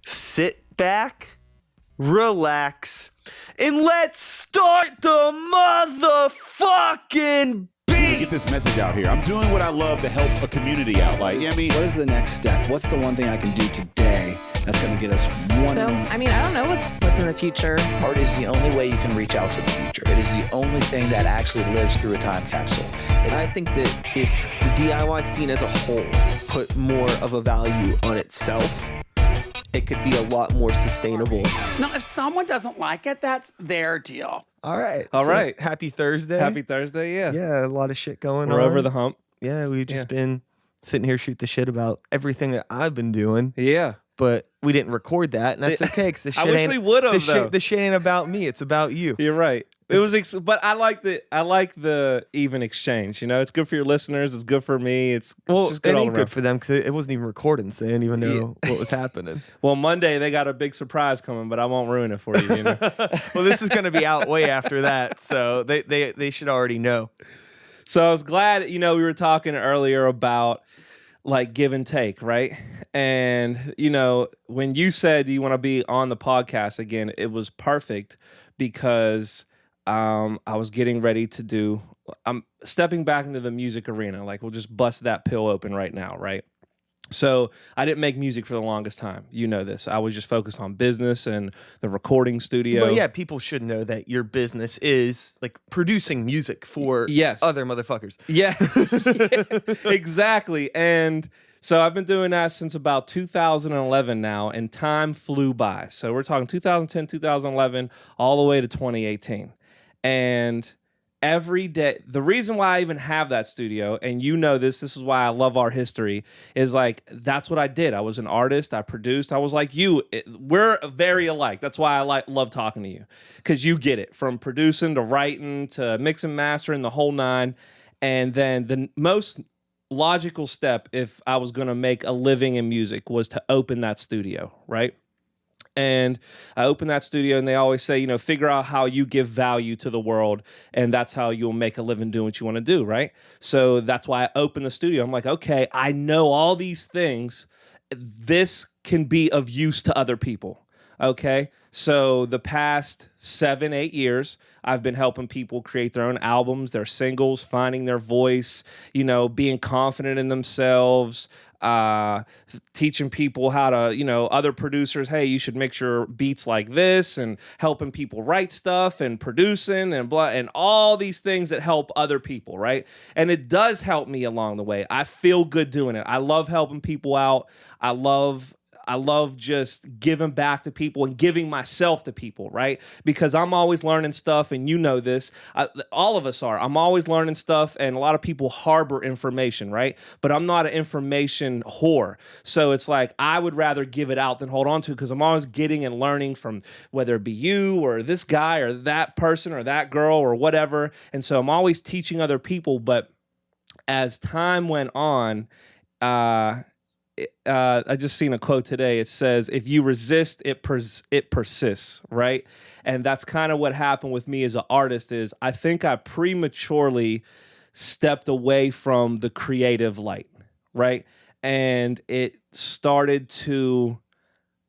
sit back, relax, and let's start the motherfucking beat. Get this message out here. I'm doing what I love to help a community out. Like, you know what I mean? What is the next step? What's the one thing I can do today that's going to get us one? So, I mean, I don't know what's in the future. Art is the only way you can reach out to the future. It is the only thing that actually lives through a time capsule. And I think that if the DIY scene as a whole put more of a value on itself, it could be a lot more sustainable. Now, if someone doesn't like it, that's their deal. All right. All right. Happy Thursday. Happy Thursday, yeah. Yeah, a lot of shit going on. We're over the hump. Yeah, we've just been sitting here shoot the shit about everything that I've been doing. Yeah. But we didn't record that, and that's okay, because the shit I wish we would have, though. The shit ain't about me. It's about you. You're right. It was, but I like the even exchange. You know, it's good for your listeners. It's good for me. It's just good it all ain't around. good for them because it wasn't even recording, so they didn't even know what was happening. Well, Monday they got a big surprise coming, but I won't ruin it for you. You know? Well, this is going to be out way after that, so they should already know. So I was glad. You know, we were talking earlier about like give and take, right? And you know, when you said you want to be on the podcast again, it was perfect because I was getting ready to do. I'm stepping back into the music arena. Like we'll just bust that pill open right now, right? So I didn't make music for the longest time. You know this. I was just focused on business and the recording studio. But yeah, people should know that your business is like producing music for other motherfuckers. Yeah, exactly. And so I've been doing that since about 2011 now, and time flew by. So we're talking 2010, 2011, all the way to 2018. And every day, the reason why I even have that studio, and you know this is why I love our history, is like, that's what I did. I was an artist. I produced. I was like you. We're very alike. That's why I love talking to you, because you get it, from producing to writing to mixing, mastering, the whole nine. And then the most logical step, if I was going to make a living in music, was to open that studio, right? And I opened that studio, and they always say, you know, figure out how you give value to the world, and that's how you'll make a living doing what you want to do, right? So that's why I opened the studio. I'm like, okay, I know all these things. This can be of use to other people, okay? So the past 7-8 years, I've been helping people create their own albums, their singles, finding their voice, you know, being confident in themselves, teaching people how to, you know, other producers, hey, you should mix your beats like this, and helping people write stuff and producing and blah, and all these things that help other people, right? And it does help me along the way. I feel good doing it. I love helping people out. I love just giving back to people and giving myself to people, right? Because I'm always learning stuff, and you know this. All of us are. I'm always learning stuff, and a lot of people harbor information, right? But I'm not an information whore. So it's like I would rather give it out than hold on to, because I'm always getting and learning from whether it be you or this guy or that person or that girl or whatever. And so I'm always teaching other people. But as time went on, I just seen a quote today. It says, if you resist, it persists, right? And that's kind of what happened with me as an artist. Is I think I prematurely stepped away from the creative light, right? And it started to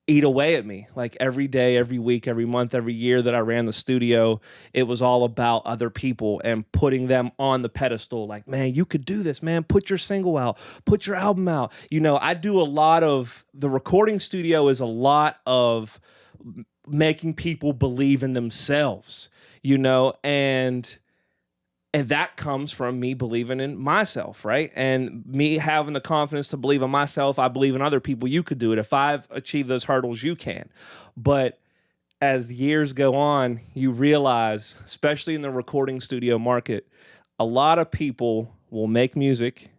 eat away at me. Like every day, every week, every month, every year that I ran the studio, it was all about other people and putting them on the pedestal. Like, man, you could do this, man. Put your single out, put your album out. You know, I do a lot of, the recording studio is a lot of making people believe in themselves, you know, and that comes from me believing in myself, right? And me having the confidence to believe in myself. I believe in other people. You could do it. If I've achieved those hurdles, you can. But as years go on, you realize, especially in the recording studio market, a lot of people will make music,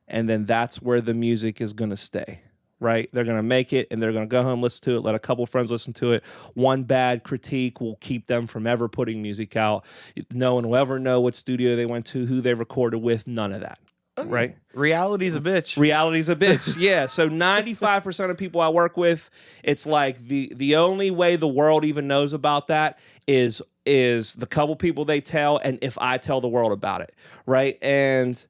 and then that's where the music is going to stay, right? They're going to make it, and they're going to go home, listen to it, let a couple friends listen to it. One bad critique will keep them from ever putting music out. No one will ever know what studio they went to, who they recorded with, none of that, right? Reality's a bitch. Reality's a bitch, yeah. So 95% of people I work with, it's like the only way the world even knows about that is the couple people they tell, and if I tell the world about it, right? And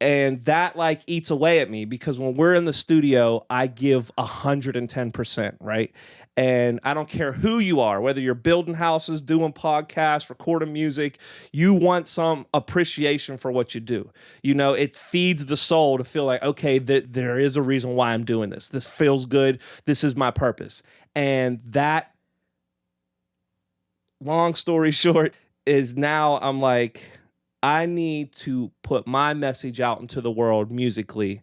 And that like eats away at me because when we're in the studio, I give 110%, right? And I don't care who you are, whether you're building houses, doing podcasts, recording music, you want some appreciation for what you do. You know, it feeds the soul to feel like, okay, there is a reason why I'm doing this. This feels good. This is my purpose. And that, long story short, is now I'm like, I need to put my message out into the world musically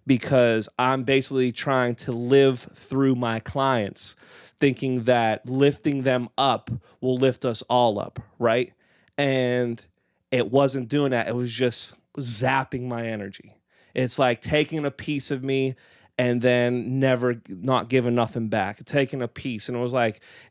because I'm basically trying to live through my clients, thinking that lifting them up will lift us all up, right? And it wasn't doing that. It was just zapping my energy. It's like taking a piece of me and then not giving nothing back, taking a piece. And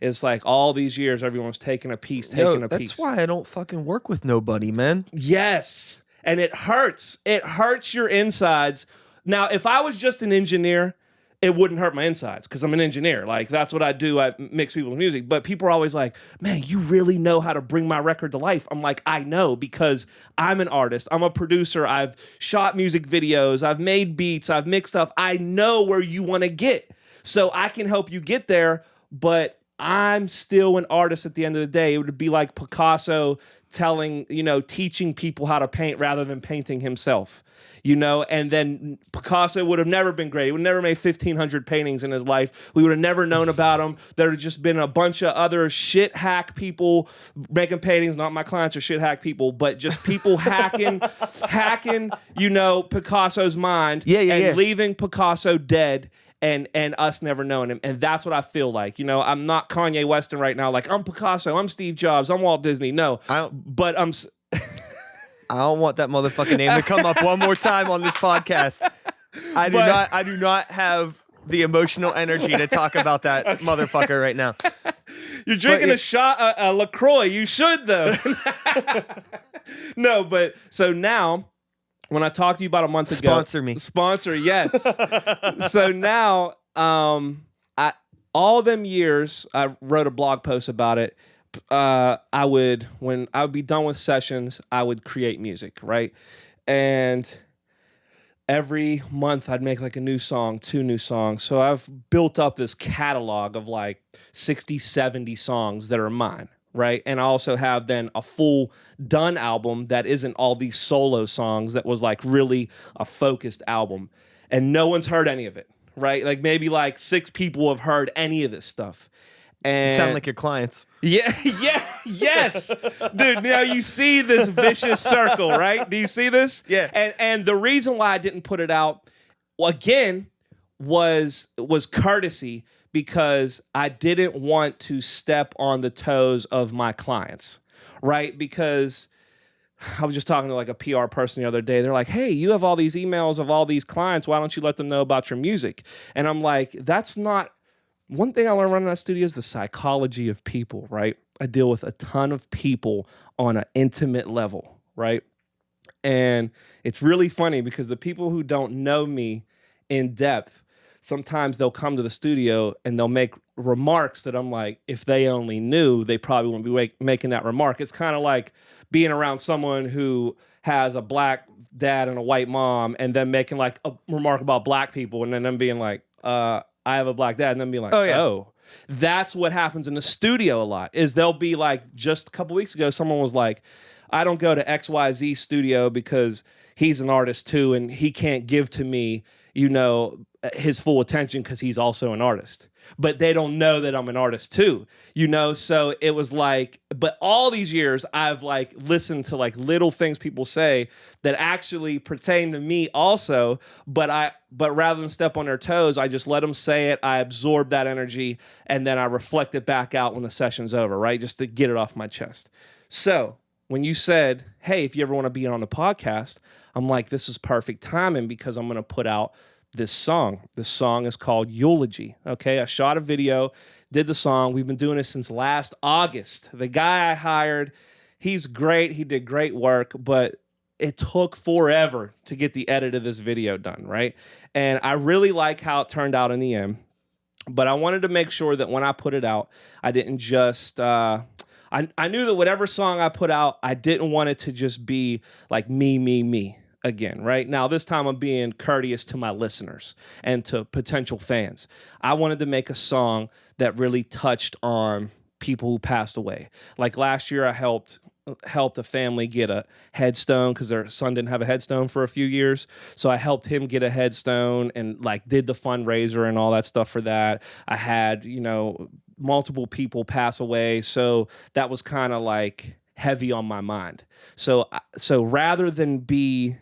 it's like all these years, everyone's taking a piece, taking a piece. That's why I don't fucking work with nobody, man. Yes. And it hurts. It hurts your insides. Now, if I was just an engineer, it wouldn't hurt my insides because I'm an engineer. Like, that's what I do. I mix people's music. But people are always like, man, you really know how to bring my record to life. I'm like, I know because I'm an artist. I'm a producer. I've shot music videos. I've made beats. I've mixed stuff. I know where you want to get. So I can help you get there, but I'm still an artist at the end of the day. It would be like Picasso teaching people how to paint rather than painting himself. And then Picasso would have never been great. He would have never made 1,500 paintings in his life. We would have never known about him. There would have just been a bunch of other shit hack people making paintings. Not my clients are shit hack people, but just people hacking, Picasso's mind and leaving Picasso dead and us never knowing him. And that's what I feel like. I'm not Kanye Weston right now. Like, I'm Picasso, I'm Steve Jobs, I'm Walt Disney. No, but I'm... I don't want that motherfucking name to come up one more time on this podcast. I do not have the emotional energy to talk about that motherfucker right now. You're drinking a shot a LaCroix. You should though. No, but so now when I talked to you about a month ago, sponsor me. Sponsor, yes. So now, all them years, I wrote a blog post about it. When I would be done with sessions, I would create music, right? And every month I'd make like a new song, 2 new songs. So I've built up this catalog of like 60, 70 songs that are mine, right? And I also have then a full done album that isn't all these solo songs, that was like really a focused album. And no one's heard any of it, right? Like maybe like 6 people have heard any of this stuff. And you sound like your clients. Yeah, yes. Dude, now you see this vicious circle, right? Do you see this? Yeah. And the reason why I didn't put it out, again, was courtesy, because I didn't want to step on the toes of my clients, right? Because I was just talking to like a PR person the other day. They're like, hey, you have all these emails of all these clients. Why don't you let them know about your music? And I'm like, that's not... One thing I learned running that studio is the psychology of people, right? I deal with a ton of people on an intimate level, right? And it's really funny because the people who don't know me in depth, sometimes they'll come to the studio and they'll make remarks that I'm like, if they only knew, they probably wouldn't be making that remark. It's kind of like being around someone who has a black dad and a white mom and then making like a remark about black people and then them being like, I have a black dad, and then be like, oh, that's what happens in the studio a lot, is they'll be like, just a couple weeks ago, someone was like, I don't go to XYZ studio because he's an artist too, and he can't give to me, his full attention because he's also an artist. But they don't know that I'm an artist too, So it was like, but all these years I've like listened to like little things people say that actually pertain to me also. But rather than step on their toes, I just let them say it. I absorb that energy and then I reflect it back out when the session's over, right? Just to get it off my chest. So when you said, hey, if you ever want to be on the podcast, I'm like, this is perfect timing because I'm going to put out this song. This song is called Eulogy. Okay, I shot a video, did the song. We've been doing this since last August. The guy I hired, he's great. He did great work, but it took forever to get the edit of this video done, right? And I really like how it turned out in the end, but I wanted to make sure that when I put it out, I didn't just... I knew that whatever song I put out, I didn't want it to just be like me. again, right? Now, this time I'm being courteous to my listeners and to potential fans. I wanted to make a song that really touched on people who passed away. Like last year, I helped a family get a headstone because their son didn't have a headstone for a few years. So I helped him get a headstone and like did the fundraiser and all that stuff for that. I had, multiple people pass away. So that was kind of like heavy on my mind. So rather than be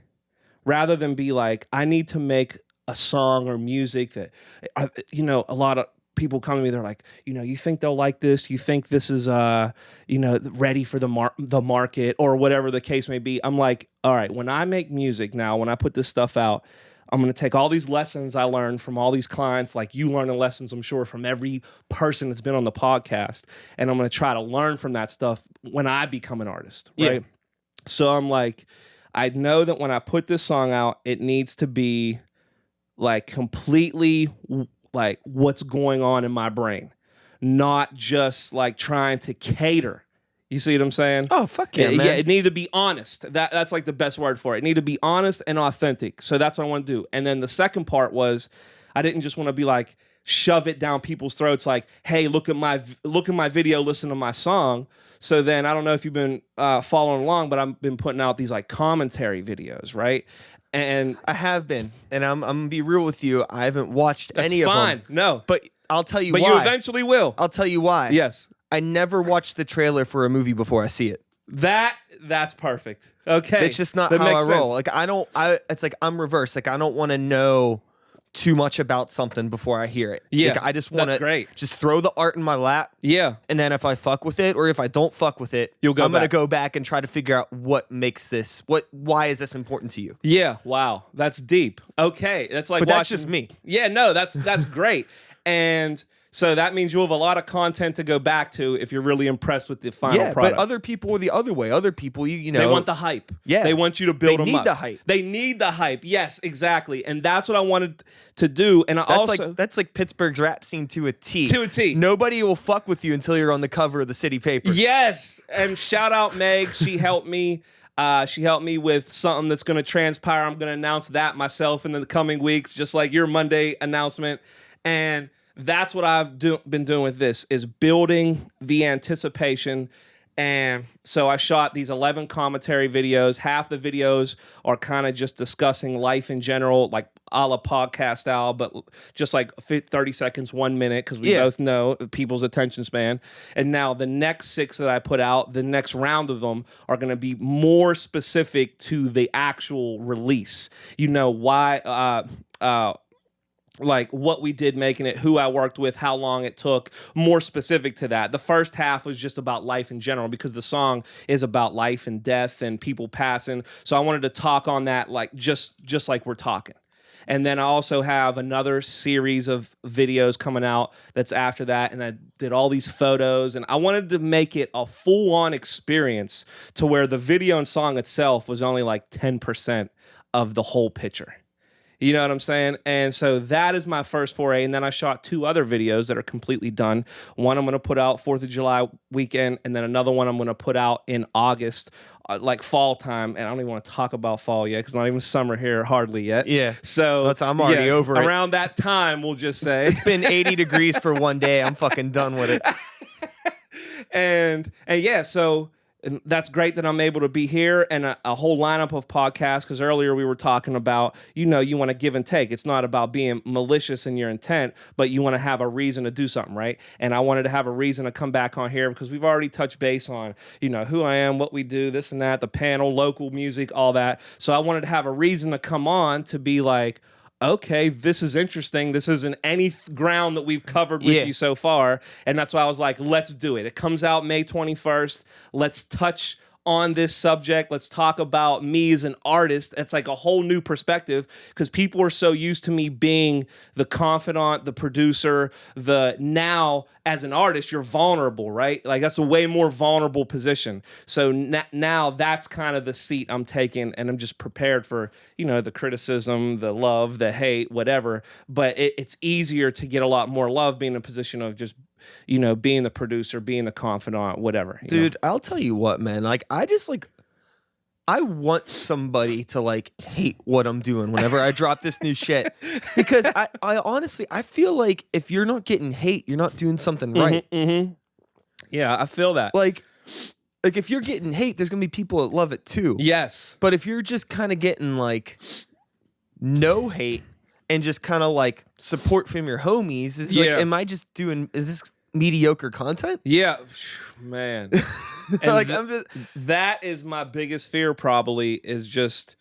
like, I need to make a song or music that, a lot of people come to me, they're like, you think they'll like this? You think this is, ready for the market or whatever the case may be? I'm like, all right, when I make music now, when I put this stuff out, I'm going to take all these lessons I learned from all these clients, like you learning lessons, I'm sure, from every person that's been on the podcast. And I'm going to try to learn from that stuff when I become an artist, right? Yeah. So I'm like, I know that when I put this song out, it needs to be like completely like what's going on in my brain, not just like trying to cater. You see what I'm saying? Oh, fuck yeah, man. Yeah, it needed to be honest. That's like the best word for it. It needed to be honest and authentic. So that's what I want to do. And then the second part was I didn't just want to be like shove it down people's throats like, hey, look at my video, listen to my song. So then I don't know if you've been following along, but I've been putting out these like commentary videos, right? And I have been, and I'm gonna be real with you. I haven't watched any of them. That's fine. No, but I'll tell you why. But you eventually will. I'll tell you why. Yes. I never watched the trailer for a movie before I see it. That's perfect. Okay. It's just not how I roll. Like it's like I'm reverse. Like I don't want to know too much about something before I hear it. Yeah. Like, I just want to just throw the art in my lap. Yeah. And then if I fuck with it or if I don't fuck with it, I'm going to go back and try to figure out what makes this, why is this important to you? Yeah. Wow. That's deep. Okay. That's like, but that's just me. Yeah, no, that's great. And so that means you'll have a lot of content to go back to if you're really impressed with the final product. But other people are the other way. Other people, you know. They want the hype. Yeah. They want you to build them up. They need the hype. They need the hype. Yes, exactly. And that's what I wanted to do. And that's like Pittsburgh's rap scene to a T. To a T. Nobody will fuck with you until you're on the cover of the city paper. Yes. And shout out Meg. She helped me. She helped me with something that's going to transpire. I'm going to announce that myself in the coming weeks, just like your Monday announcement. And that's what I've been doing with this, is building the anticipation. And so I shot these 11 commentary videos. Half the videos are kind of just discussing life in general, like a la podcast style, but just like 30 seconds, 1 minute, because we both know people's attention span. And now the next 6 that I put out, the next round of them are going to be more specific to the actual release. You know, why... like what we did making it, who I worked with, how long it took, more specific to that. The first half was just about life in general because the song is about life and death and people passing. So I wanted to talk on that like just like we're talking. And then I also have another series of videos coming out that's after that. And I did all these photos and I wanted to make it a full-on experience to where the video and song itself was only like 10% of the whole picture. You know what I'm saying? And so that is my first foray. And then I shot 2 other videos that are completely done. One I'm going to put out 4th of July weekend. And then another one I'm going to put out in August, like fall time. And I don't even want to talk about fall yet because not even summer here hardly yet. Yeah. So I'm already over it. Around that time, we'll just say. It's been 80 degrees for one day. I'm fucking done with it. And yeah, so... And that's great that I'm able to be here and a whole lineup of podcasts, because earlier we were talking about, you want to give and take. It's not about being malicious in your intent, but you want to have a reason to do something, right? And I wanted to have a reason to come back on here because we've already touched base on, who I am, what we do, this and that, the panel, local music, all that. So I wanted to have a reason to come on to be like, okay, this is interesting. This isn't any ground that we've covered with you so far. And that's why I was like, let's do it. It comes out May 21st. Let's touch on this subject. Let's talk about me as an artist. It's like a whole new perspective because people are so used to me being the confidant, the producer, now as an artist, you're vulnerable, right? Like that's a way more vulnerable position. So now that's kind of the seat I'm taking, and I'm just prepared for, the criticism, the love, the hate, whatever. But it's easier to get a lot more love being in a position of just being the producer, being the confidant, whatever. Dude, I'll tell you what, man. Like, I just I want somebody to like hate what I'm doing whenever I drop this new shit, because I honestly I feel like if you're not getting hate, you're not doing something right. Yeah, I feel that. Like if you're getting hate, there's gonna be people that love it too. Yes. But if you're just kind of getting like no hate and just kind of like support from your homies, is like, am I just doing? Is this mediocre content? Yeah, man. And Like I'm just. that is my biggest fear. Probably is just,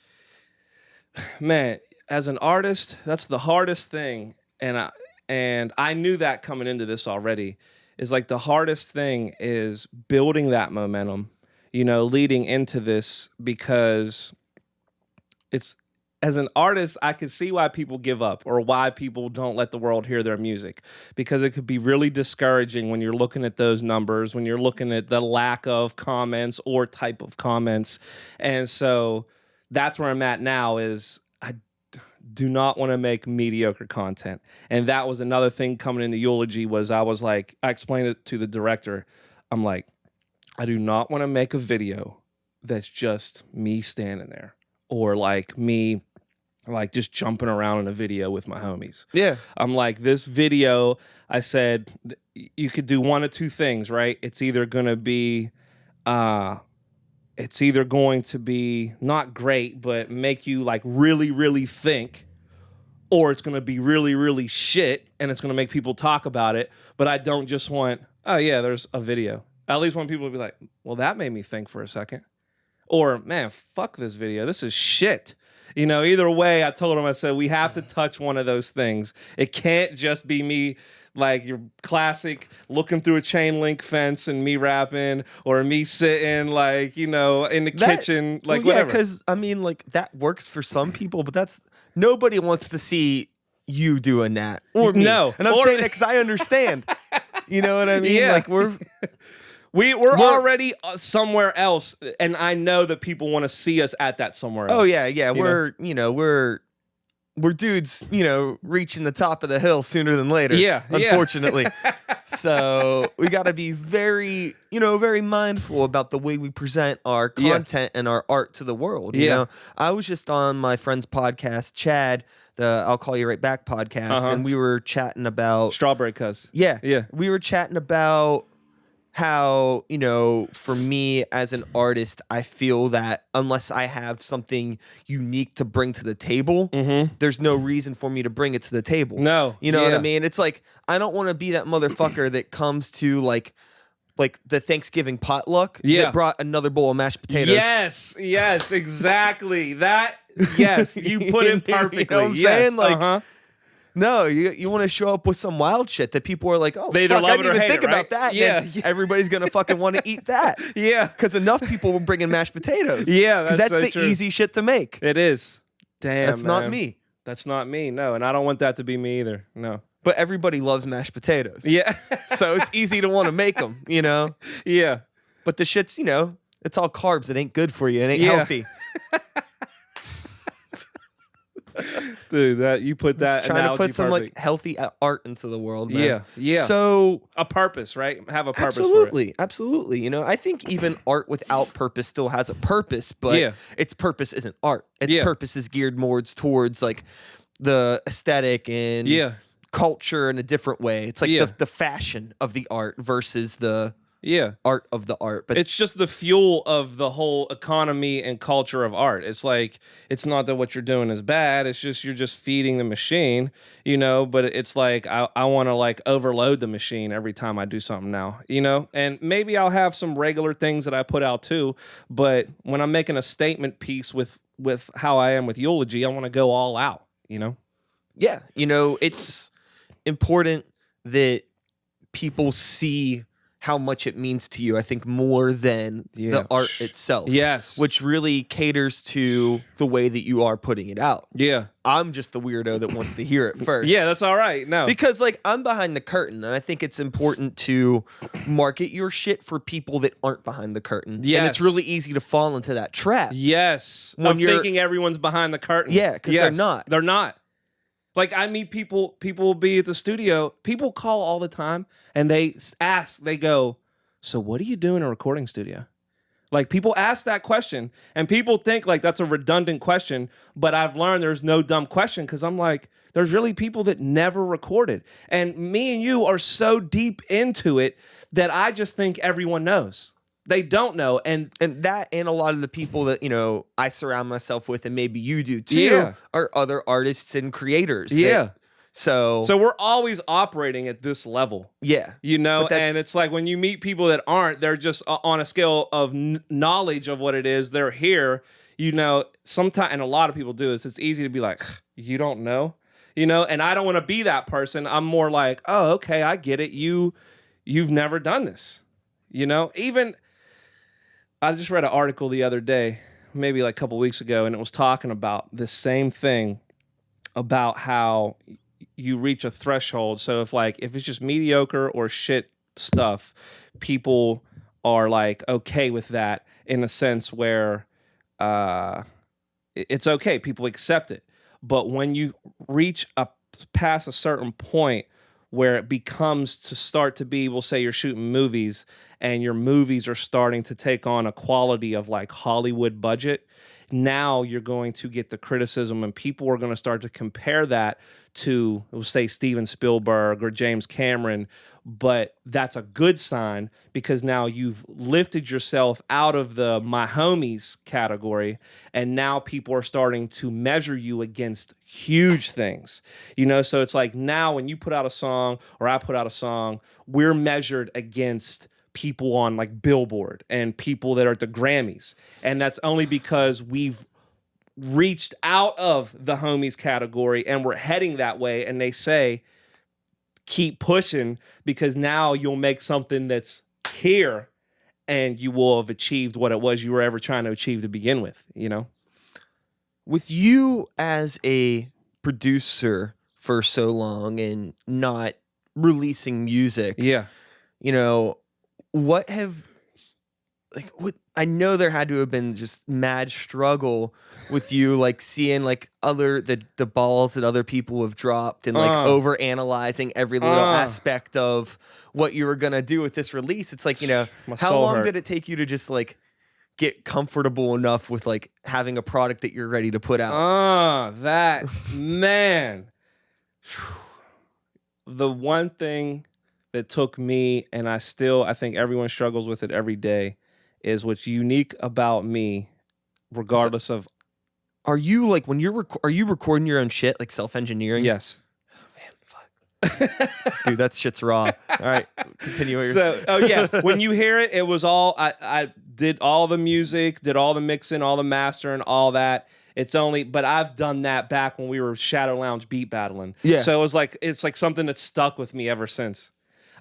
man. As an artist, that's the hardest thing, and I knew that coming into this already. Is like the hardest thing is building that momentum, leading into this, because it's, as an artist, I can see why people give up or why people don't let the world hear their music, because it could be really discouraging when you're looking at those numbers, when you're looking at the lack of comments or type of comments. And so that's where I'm at now, is I do not want to make mediocre content. And that was another thing coming into Eulogy, was I was like, I explained it to the director. I'm like, I do not want to make a video that's just me standing there, or like me like just jumping around in a video with my homies. Yeah. I'm like, this video, I said, you could do one of two things, right? It's either going to be not great, but make you like really, really think, or it's going to be really, really shit and it's going to make people talk about it. But I don't just want, oh yeah, there's a video. I at least want people to be like, well, that made me think for a second. Or, man, fuck this video. This is shit. Either way, I told him, I said, we have to touch one of those things. It can't just be me, like your classic looking through a chain link fence and me rapping, or me sitting like, in the kitchen, like whatever. Because, I mean, like, that works for some people, but nobody wants to see you doing that. Or me. No. And I'm saying that because I understand. You know what I mean? Yeah. Like, we're already somewhere else, and I know that people want to see us at that somewhere else. Oh yeah. We're dudes, reaching the top of the hill sooner than later. Yeah. Unfortunately. So we got to be very, very mindful about the way we present our content and our art to the world. You know, I was just on my friend's podcast, Chad, the I'll Call You Right Back podcast, and we were chatting about Strawberry Cuz. Yeah. Yeah. We were chatting about how, for me as an artist, I feel that unless I have something unique to bring to the table, there's no reason for me to bring it to the table. No. You know what I mean? It's like, I don't want to be that motherfucker that comes to like the Thanksgiving potluck that brought another bowl of mashed potatoes. Yes, exactly. You put it perfectly. You know what I'm saying? Like, no, you want to show up with some wild shit that people are like, oh, they fuck, I didn't even hate think it, right? about that. Yeah. Everybody's going to fucking want to eat that. Yeah. Because enough people were bringing mashed potatoes. Yeah, because that's so the true. Easy shit to make. It is. Damn, That's not me. That's not me, no. And I don't want that to be me either, no. But everybody loves mashed potatoes. Yeah. So it's easy to want to make them, Yeah. But the shit's, it's all carbs. It ain't good for you. It ain't healthy. Dude, you put that Just trying to put some perfect. like healthy art into the world, man. Yeah. So a purpose, right? Have a purpose for it. Absolutely. I think even art without purpose still has a purpose, but its purpose isn't art. Its purpose is geared more towards like the aesthetic and culture in a different way. It's like the fashion of the art versus the art of the art. But it's just the fuel of the whole economy and culture of art. It's like, it's not that what you're doing is bad. It's just, you're just feeding the machine, but it's like, I want to like overload the machine every time I do something now, and maybe I'll have some regular things that I put out too. But when I'm making a statement piece with how I am with Eulogy, I want to go all out, Yeah. It's important that people see how much it means to you, I think, more than the art itself. Yes. Which really caters to the way that you are putting it out. Yeah. I'm just the weirdo that wants to hear it first. Yeah, that's all right. No. Because, like, I'm behind the curtain, and I think it's important to market your shit for people that aren't behind the curtain. Yes. And it's really easy to fall into that trap. Yes. When you're thinking everyone's behind the curtain. Yeah, because they're not. They're not. Like, I meet people will be at the studio. People call all the time, and they ask, they go, so what do you do in a recording studio? Like, people ask that question, and people think like that's a redundant question, but I've learned there's no dumb question, because I'm like, there's really people that never recorded. And me and you are so deep into it that I just think everyone knows. They don't know. And that, and a lot of the people that, you know, I surround myself with, and maybe you do too, are other artists and creators. Yeah. So we're always operating at this level. Yeah. You know, and it's like when you meet people that aren't, they're just on a scale of knowledge of what it is. They're here, you know, sometimes, and a lot of people do this. It's easy to be like, you don't know, you know, and I don't want to be that person. I'm more like, oh, okay, I get it. You've never done this, you know. Even I just read an article the other day, maybe like a couple weeks ago, and it was talking about this same thing, about how you reach a threshold. So if it's just mediocre or shit stuff, people are like okay with that, in a sense where it's okay. People accept it. But when you reach past a certain point where it becomes to start to be, we'll say you're shooting movies, and your movies are starting to take on a quality of like Hollywood budget, now you're going to get the criticism, and people are going to start to compare that to, we'll say, Steven Spielberg or James Cameron. But that's a good sign, because now you've lifted yourself out of the my homies category, and now people are starting to measure you against huge things. You know, so it's like now when you put out a song, or I put out a song, we're measured against people on like Billboard and people that are at the Grammys. And that's only because we've reached out of the homies category and we're heading that way. And they say, keep pushing, because now you'll make something that's here and you will have achieved what it was you were ever trying to achieve to begin with, you know? With you as a producer for so long and not releasing music, yeah, you know, what I know there had to have been just mad struggle with you, like seeing like the balls that other people have dropped, and like over analyzing every little aspect of what you were gonna do with this release. It's like, you know, how long did it take you to just like get comfortable enough with like having a product that you're ready to put out? That man. The one thing that took me, and I think everyone struggles with it every day, is what's unique about me, regardless of. Are you like, when are you recording your own shit, like self-engineering? Yes. Oh man, fuck. Dude, that shit's raw. All right, continue. When you hear it, it was all I did all the music, did all the mixing, all the mastering, all that. But I've done that back when we were Shadow Lounge beat battling. Yeah. So it's like something that's stuck with me ever since.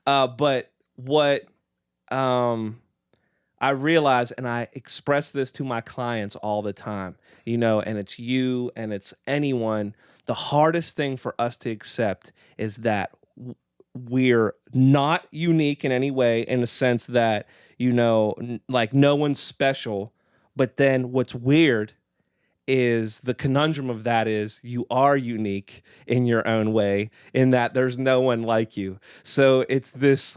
But what I realize, and I express this to my clients all the time, you know, and it's you and it's anyone, the hardest thing for us to accept is that we're not unique in any way, in the sense that, you know, like no one's special. But then what's weird is the conundrum of that is you are unique in your own way, in that there's no one like you. So it's this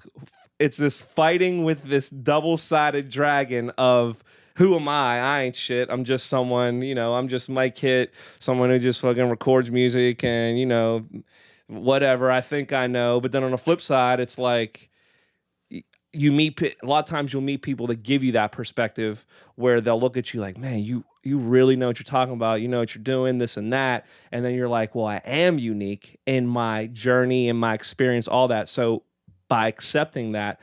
fighting with this double-sided dragon of, who am I? I ain't shit. I'm just someone, you know, I'm just Mike Hitt, someone who just fucking records music and, you know, whatever, I think I know. But then on the flip side, it's like, a lot of times you'll meet people that give you that perspective, where they'll look at you like, man, you really know what you're talking about. You know what you're doing, this and that. And then you're like, well, I am unique in my journey and my experience, all that. So by accepting that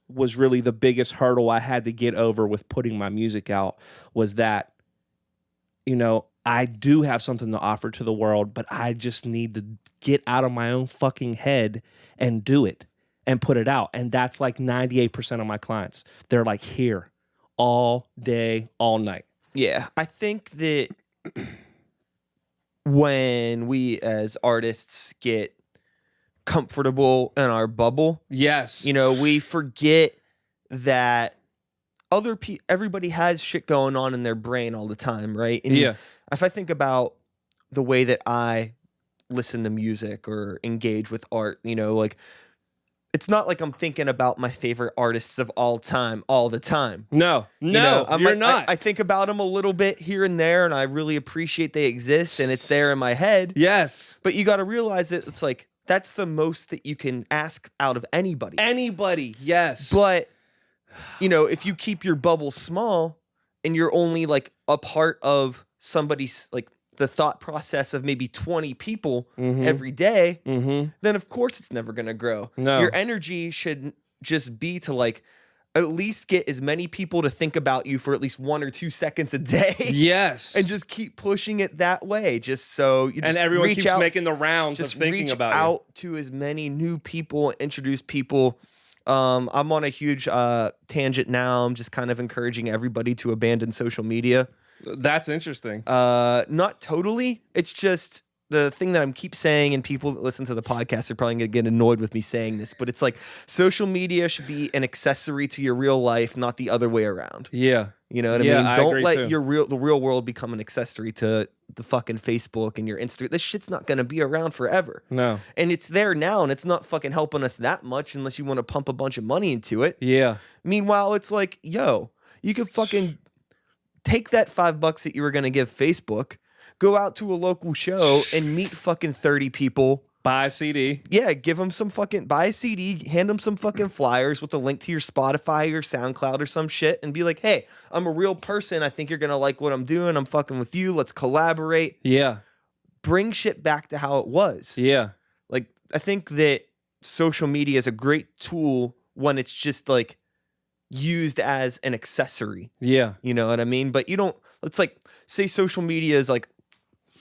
was really the biggest hurdle I had to get over with putting my music out, was that, you know, I do have something to offer to the world, but I just need to get out of my own fucking head and do it and put it out. And that's like 98% of my clients. They're like here all day, all night. Yeah. I think that when we as artists get comfortable in our bubble, yes, you know, we forget that everybody has shit going on in their brain all the time, right? And yeah. If I think about the way that I listen to music or engage with art, you know, like it's not like I'm thinking about my favorite artists of all time all the time. No, you're not. I think about them a little bit here and there, and I really appreciate they exist, and it's there in my head. Yes. But you got to realize that it's like, that's the most that you can ask out of anybody. Anybody, yes. But, if you keep your bubble small and you're only like a part of somebody's, like, the thought process of maybe 20 people every day, then of course it's never going to grow. No. Your energy should just be to like at least get as many people to think about you for at least 1 or 2 seconds a day. Yes. And just keep pushing it that way. Just so you just and everyone reach keeps out, making the rounds just of thinking reach about out to as many new people, introduce people. I'm on a huge tangent now. I'm just kind of encouraging everybody to abandon social media. That's interesting. Not totally. It's just the thing that I'm keep saying, and people that listen to the podcast are probably going to get annoyed with me saying this, but it's like social media should be an accessory to your real life, not the other way around. Yeah. You know what I mean? Don't let the real world become an accessory to the fucking Facebook and your Instagram. This shit's not going to be around forever. No. And it's there now, and it's not fucking helping us that much unless you want to pump a bunch of money into it. Yeah. Meanwhile, it's like, yo, you could fucking take that $5 that you were going to give Facebook, go out to a local show and meet fucking 30 people. Buy a CD. Yeah, buy a CD, hand them some fucking flyers with a link to your Spotify or SoundCloud or some shit, and be like, hey, I'm a real person. I think you're going to like what I'm doing. I'm fucking with you. Let's collaborate. Yeah. Bring shit back to how it was. Yeah. Like, I think that social media is a great tool when it's just like used as an accessory. Yeah. You know what I mean? But let's like say social media is like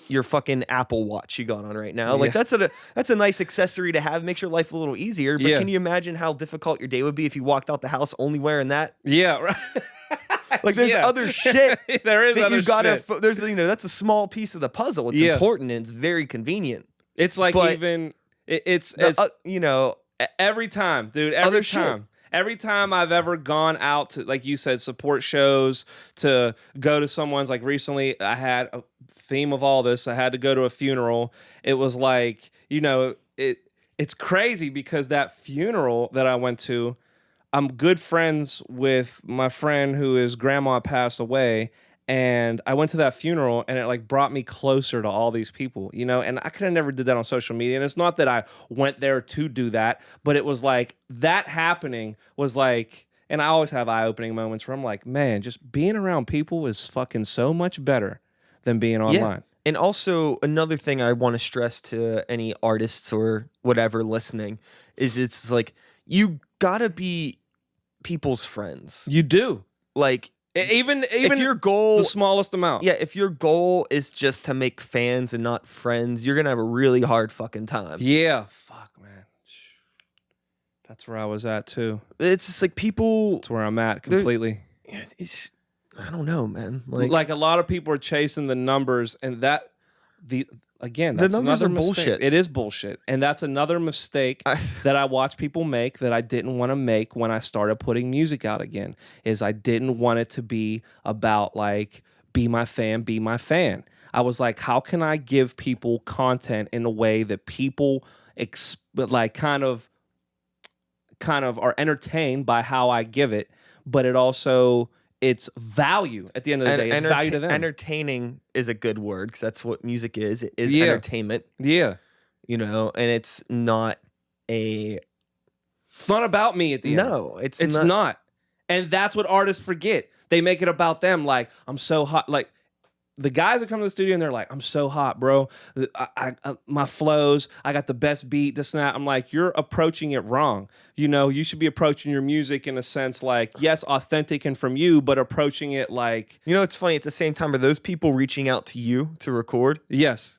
your fucking Apple Watch you got on right now. Like that's a nice accessory to have. Makes your life a little easier. But can you imagine how difficult your day would be if you walked out the house only wearing that? Yeah, right. Like there's other shit. There is that other you gotta, shit. There's that's a small piece of the puzzle. It's important and it's very convenient. It's like every time, dude. Every time. Shit. Every time I've ever gone out to, like you said, support shows, to go to someone's, like recently I had a theme of all this. I had to go to a funeral. It was like, it's crazy because that funeral that I went to, I'm good friends with my friend whose grandma passed away. And I went to that funeral and it like brought me closer to all these people, and I could have never did that on social media. And it's not that I went there to do that, but it was like that happening was like, and I always have eye-opening moments where I'm like, man, just being around people is fucking so much better than being online. Yeah. And also another thing I want to stress to any artists or whatever listening is it's like, you gotta be people's friends. You do. Like, Even if your goal, the smallest amount. Yeah, if your goal is just to make fans and not friends, you're gonna have a really hard fucking time. Yeah, fuck, man. That's where I was at too. It's just like people. That's where I'm at completely. I don't know, man. Like a lot of people are chasing the numbers, and that's the numbers are bullshit. It is bullshit, and that's another mistake that I watch people make that I didn't want to make when I started putting music out again. Is I didn't want it to be about like be my fan. I was like, how can I give people content in a way that people kind of are entertained by how I give it, but it also. It's value at the end of the day. It's value to them. Entertaining is a good word because that's what music is. It is entertainment. Yeah. And it's not It's not about me at the end. No, it's not. And that's what artists forget. They make it about them. Like, I'm so hot. Like, the guys that come to the studio and they're like, I'm so hot, bro. My flows, I got the best beat, this and that. I'm like, you're approaching it wrong. You should be approaching your music in a sense like, yes, authentic and from you, but approaching it like... it's funny. At the same time, are those people reaching out to you to record? Yes.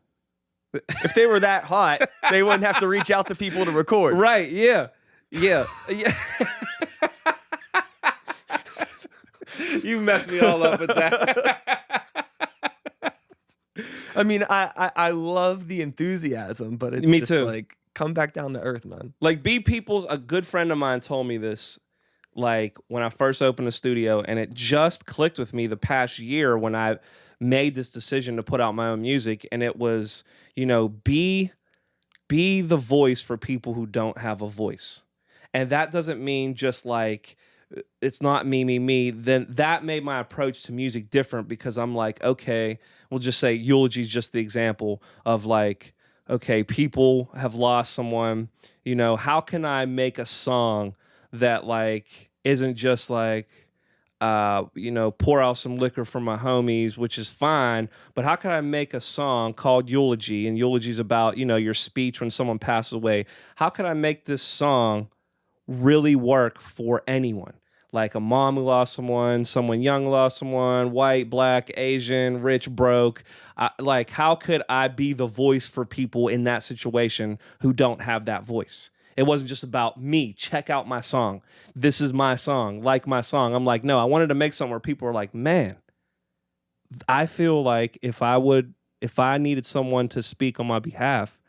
If they were that hot, they wouldn't have to reach out to people to record. Right, yeah. Yeah. You messed me all up with that. I mean, I love the enthusiasm, but it's Me just too. like, come back down to earth, man. Like, a good friend of mine told me this, like, when I first opened the studio, and it just clicked with me the past year when I made this decision to put out my own music, and it was, be the voice for people who don't have a voice. And that doesn't mean just like, it's not me, then that made my approach to music different, because I'm like, okay, we'll just say eulogy is just the example of like, okay, people have lost someone, you know, how can I make a song that like isn't just like, you know, pour out some liquor for my homies, which is fine, but how can I make a song called Eulogy, and eulogy is about, you know, your speech when someone passes away. How can I make this song really work for anyone? Like a mom who lost someone young who lost someone, white, black, Asian, rich, broke. Like, how could I be the voice for people in that situation who don't have that voice? It wasn't just about me. Check out my song. This is my song. Like my song. I'm like, no, I wanted to make something where people are like, man, I feel like if I needed someone to speak on my behalf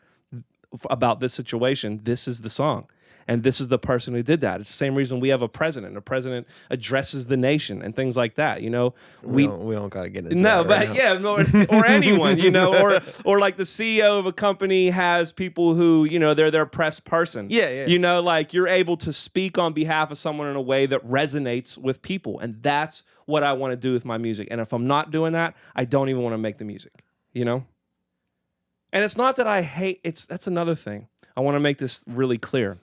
about this situation, this is the song. And this is the person who did that. It's the same reason we have a president. A president addresses the nation and things like that. You know, we don't got to get into no, that but right yeah, or anyone, you know, or like the CEO of a company has people who, you know, they're their press person. Yeah. You know, like you're able to speak on behalf of someone in a way that resonates with people, and that's what I want to do with my music. And if I'm not doing that, I don't even want to make the music. You know, and it's not that I hate. That's another thing. I want to make this really clear.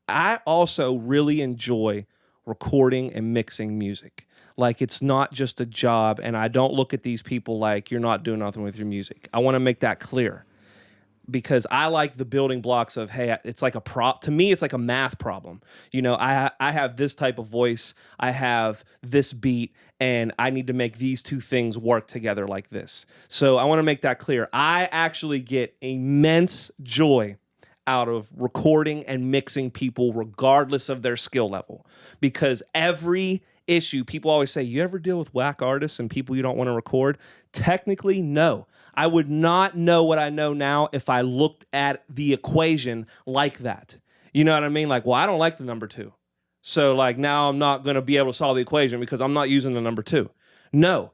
I also really enjoy recording and mixing music. Like, it's not just a job, and I don't look at these people like you're not doing nothing with your music. I want to make that clear, because I like the building blocks of, hey, it's like to me, it's like a math problem. You know, I have this type of voice, I have this beat, and I need to make these two things work together like this. So I want to make that clear. I actually get immense joy out of recording and mixing people regardless of their skill level, because every issue, people always say, you ever deal with whack artists and people you don't want to record? Technically, no. I would not know what I know now if I looked at the equation like that. You know what I mean? Like, well, I don't like the number 2. So like now I'm not going to be able to solve the equation because I'm not using the number 2. No,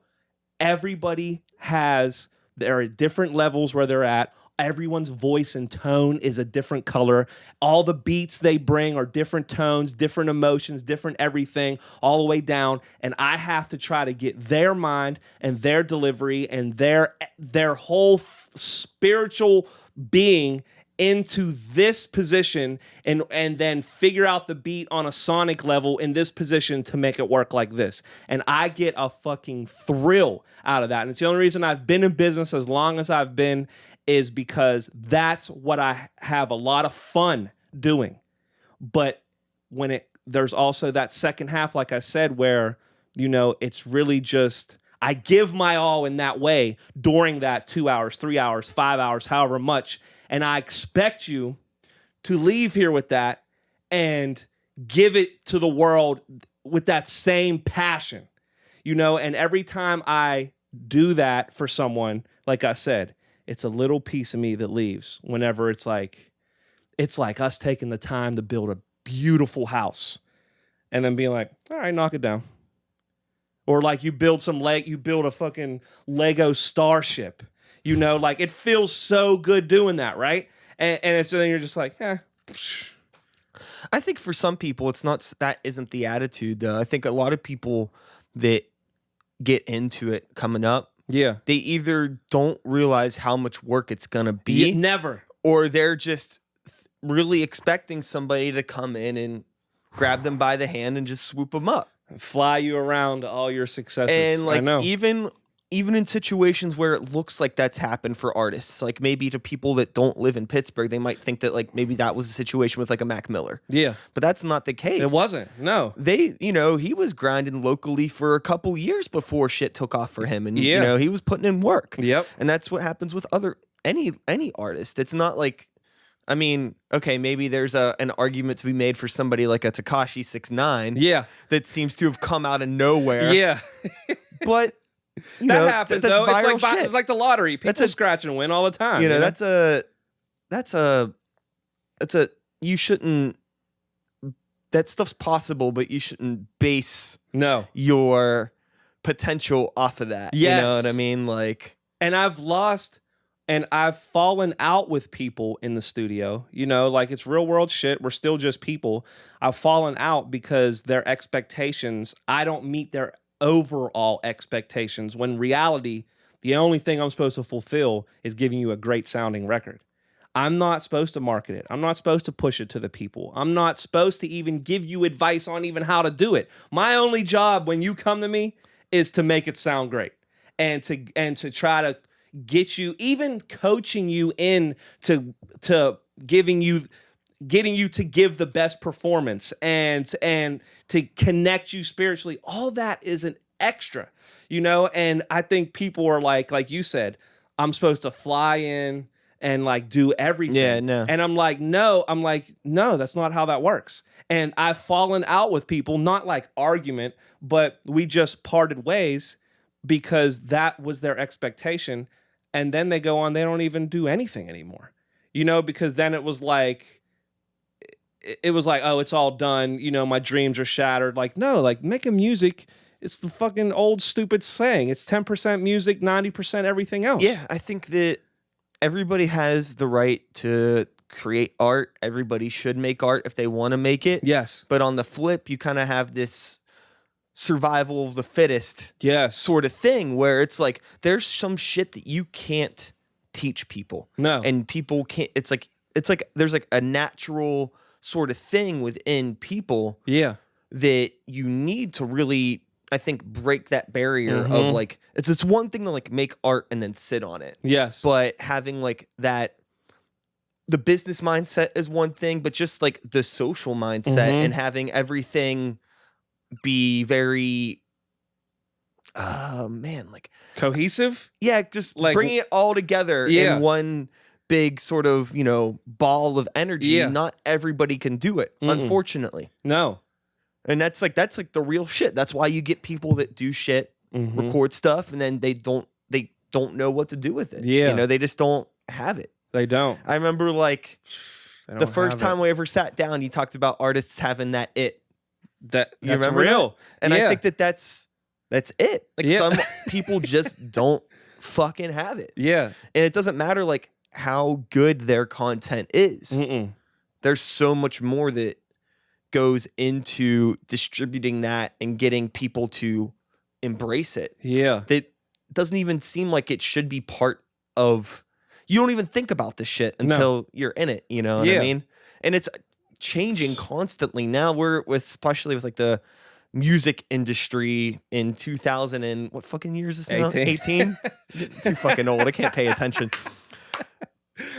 everybody there are different levels where they're at. Everyone's voice and tone is a different color. All the beats they bring are different tones, different emotions, different everything, all the way down. And I have to try to get their mind and their delivery and their whole spiritual being into this position and then figure out the beat on a sonic level in this position to make it work like this. And I get a fucking thrill out of that. And it's the only reason I've been in business as long as I've been, is because that's what I have a lot of fun doing. But there's also that second half, like I said, where, you know, it's really just, I give my all in that way during that 2 hours, 3 hours, 5 hours, however much. And I expect you to leave here with that and give it to the world with that same passion, you know? And every time I do that for someone, like I said, it's a little piece of me that leaves whenever it's like us taking the time to build a beautiful house and then being like, all right, knock it down. Or like you build a fucking Lego starship, you know, like it feels so good doing that, right? And it's then you're just like, I think for some people, that isn't the attitude though. I think a lot of people that get into it coming up, yeah, they either don't realize how much work it's gonna be, never, or they're just really expecting somebody to come in and grab them by the hand and just swoop them up, fly you around to all your successes. And like, I know. even in situations where it looks like that's happened for artists, like maybe to people that don't live in Pittsburgh, they might think that like maybe that was a situation with like a Mac Miller. Yeah. But that's not the case. It wasn't. No. He was grinding locally for a couple years before shit took off for him. And, you know, he was putting in work. Yep. And that's what happens with any artist. It's not like, I mean, okay, maybe there's an argument to be made for somebody like a Tekashi 6ix9ine. Yeah. That seems to have come out of nowhere. Yeah. But that happens. That's though. viral It's like, shit. It's like the lottery. People scratch and win all the time. You know, you shouldn't. That stuff's possible, but you shouldn't base your potential off of that. Yes. You know what I mean? Like, and I've lost And I've fallen out with people in the studio, you know, like it's real world shit. We're still just people. I've fallen out because their expectations, I don't meet their overall expectations, when reality, the only thing I'm supposed to fulfill is giving you a great sounding record. I'm not supposed to market it. I'm not supposed to push it to the people. I'm not supposed to even give you advice on even how to do it. My only job when you come to me is to make it sound great and to try to get you, even coaching you in to getting you to give the best performance and to connect you spiritually. All that is an extra, you know? And I think people are like you said, I'm supposed to fly in and like do everything. Yeah, no. And I'm like, no, that's not how that works. And I've fallen out with people, not like argument, but we just parted ways because that was their expectation. And then they go on, they don't even do anything anymore, you know, because then it was like, oh, it's all done. You know, my dreams are shattered. Like, no, like making music, it's the fucking old stupid saying. It's 10% music, 90% everything else. Yeah, I think that everybody has the right to create art. Everybody should make art if they want to make it. Yes. But on the flip, you kind of have this survival of the fittest sort of thing where it's like there's some shit that you can't teach people. No. And people can't, it's like there's like a natural sort of thing within people that you need to really, I think, break that barrier of like, it's one thing to like make art and then sit on it. Yes. But having like that, the business mindset is one thing, but just like the social mindset and having everything be very, like cohesive. Yeah, just like bringing it all together in one big sort of, you know, ball of energy. Yeah. Not everybody can do it, unfortunately. No. And that's like the real shit. That's why you get people that do shit, record stuff, and then they don't know what to do with it. Yeah. You know, they just don't have it. They don't. I remember like the first time we ever sat down, you talked about artists having that it. That's remember real. That? And I think that's it. Like some people just don't fucking have it. Yeah. And it doesn't matter like how good their content is. There's so much more that goes into distributing that and getting people to embrace it. Yeah. That doesn't even seem like it should be part of, you don't even think about this shit until you're in it, you know what I mean? And it's changing constantly now. Especially with like the music industry in 2000 and what fucking years is this now? 18? Too fucking old. I can't pay attention.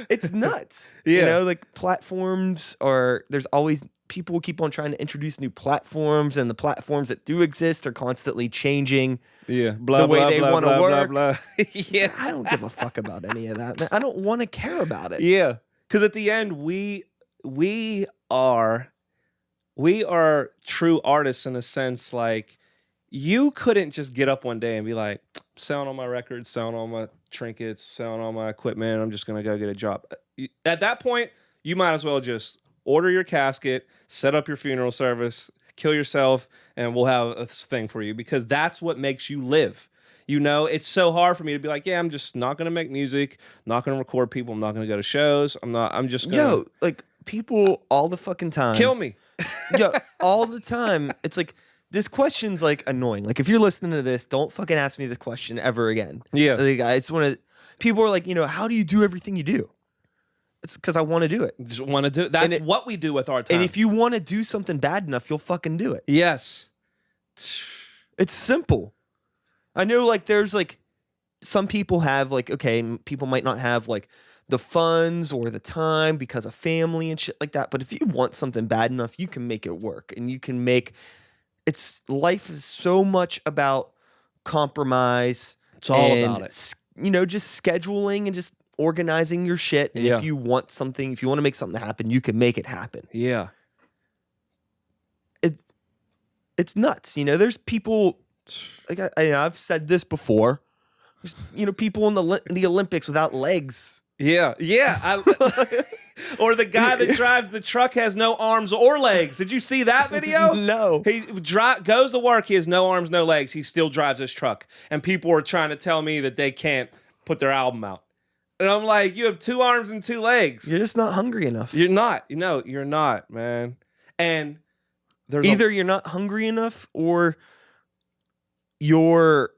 It's nuts. You know, like platforms there's always, people keep on trying to introduce new platforms, and the platforms that do exist are constantly changing the way they want to work. Blah, blah. Yeah. I don't give a fuck about any of that, man. I don't want to care about it. Yeah. Because at the end, we are true artists in a sense. Like, you couldn't just get up one day and be like, selling all my records, selling all my trinkets, selling all my equipment, I'm just going to go get a job. At that point, you might as well just order your casket, set up your funeral service, kill yourself, and we'll have a thing for you, because that's what makes you live. You know, it's so hard for me to be like, I'm just not going to make music, not going to record people, I'm not going to go to shows, I'm just going to... like, people all the fucking time. Kill me. All the time. It's like, this question's like annoying. Like, if you're listening to this, don't fucking ask me this question ever again. Yeah. Like, I just want to, people are like, you know, how do you do everything you do? It's because I want to do it. Just want to do it. That's what we do with our time. And if you want to do something bad enough, you'll fucking do it. Yes. It's simple. I know, like, there's like, some people have like, okay, people might not have like the funds or the time because of family and shit like that. But if you want something bad enough, you can make it work, and you can make, life is so much about compromise. It's all about it. You know, just scheduling and just organizing your shit. And if you want to make something happen, you can make it happen. Yeah. It's nuts. You know, there's people, like I've said this before, there's, you know, people in the Olympics without legs. Yeah. Yeah. Or the guy that drives the truck has no arms or legs. Did you see that video? No. He goes to work. He has no arms, no legs. He still drives his truck. And people are trying to tell me that they can't put their album out. And I'm like, you have 2 arms and 2 legs. You're just not hungry enough. You're not. You're not, man. And there's either you're not hungry enough or you're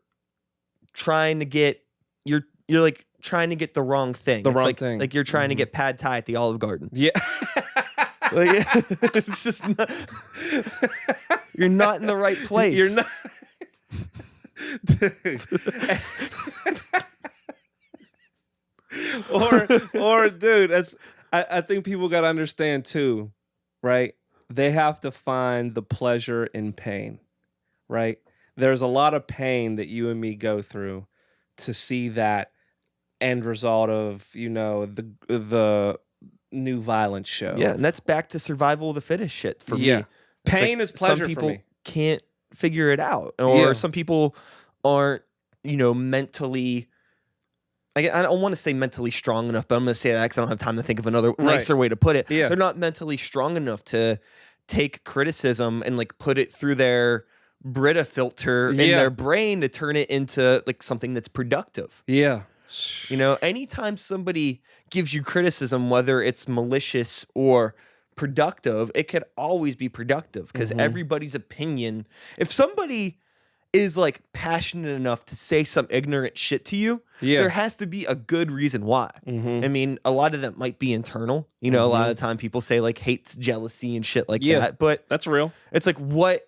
trying to get you're like trying to get the wrong thing. The wrong thing. Like you're trying to get pad thai at the Olive Garden. Yeah. Like, it's just not, you're not in the right place. You're not. or dude, that's I think people got to understand too, right? They have to find the pleasure in pain, right? There's a lot of pain that you and me go through to see that end result of, the new violence show. Yeah, and that's back to survival of the fittest shit for me. Pain is pleasure some people for me. Can't figure it out, or some people aren't, mentally. I don't want to say mentally strong enough, but I'm going to say that because I don't have time to think of another nicer way to put it. Yeah. They're not mentally strong enough to take criticism and like put it through their Brita filter in their brain to turn it into like something that's productive. Yeah. Anytime somebody gives you criticism, whether it's malicious or productive, it could always be productive because everybody's opinion, if somebody is like passionate enough to say some ignorant shit to you, there has to be a good reason why. I mean, a lot of that might be internal. A lot of the time people say like hate, jealousy and shit like that, but that's real. It's like, what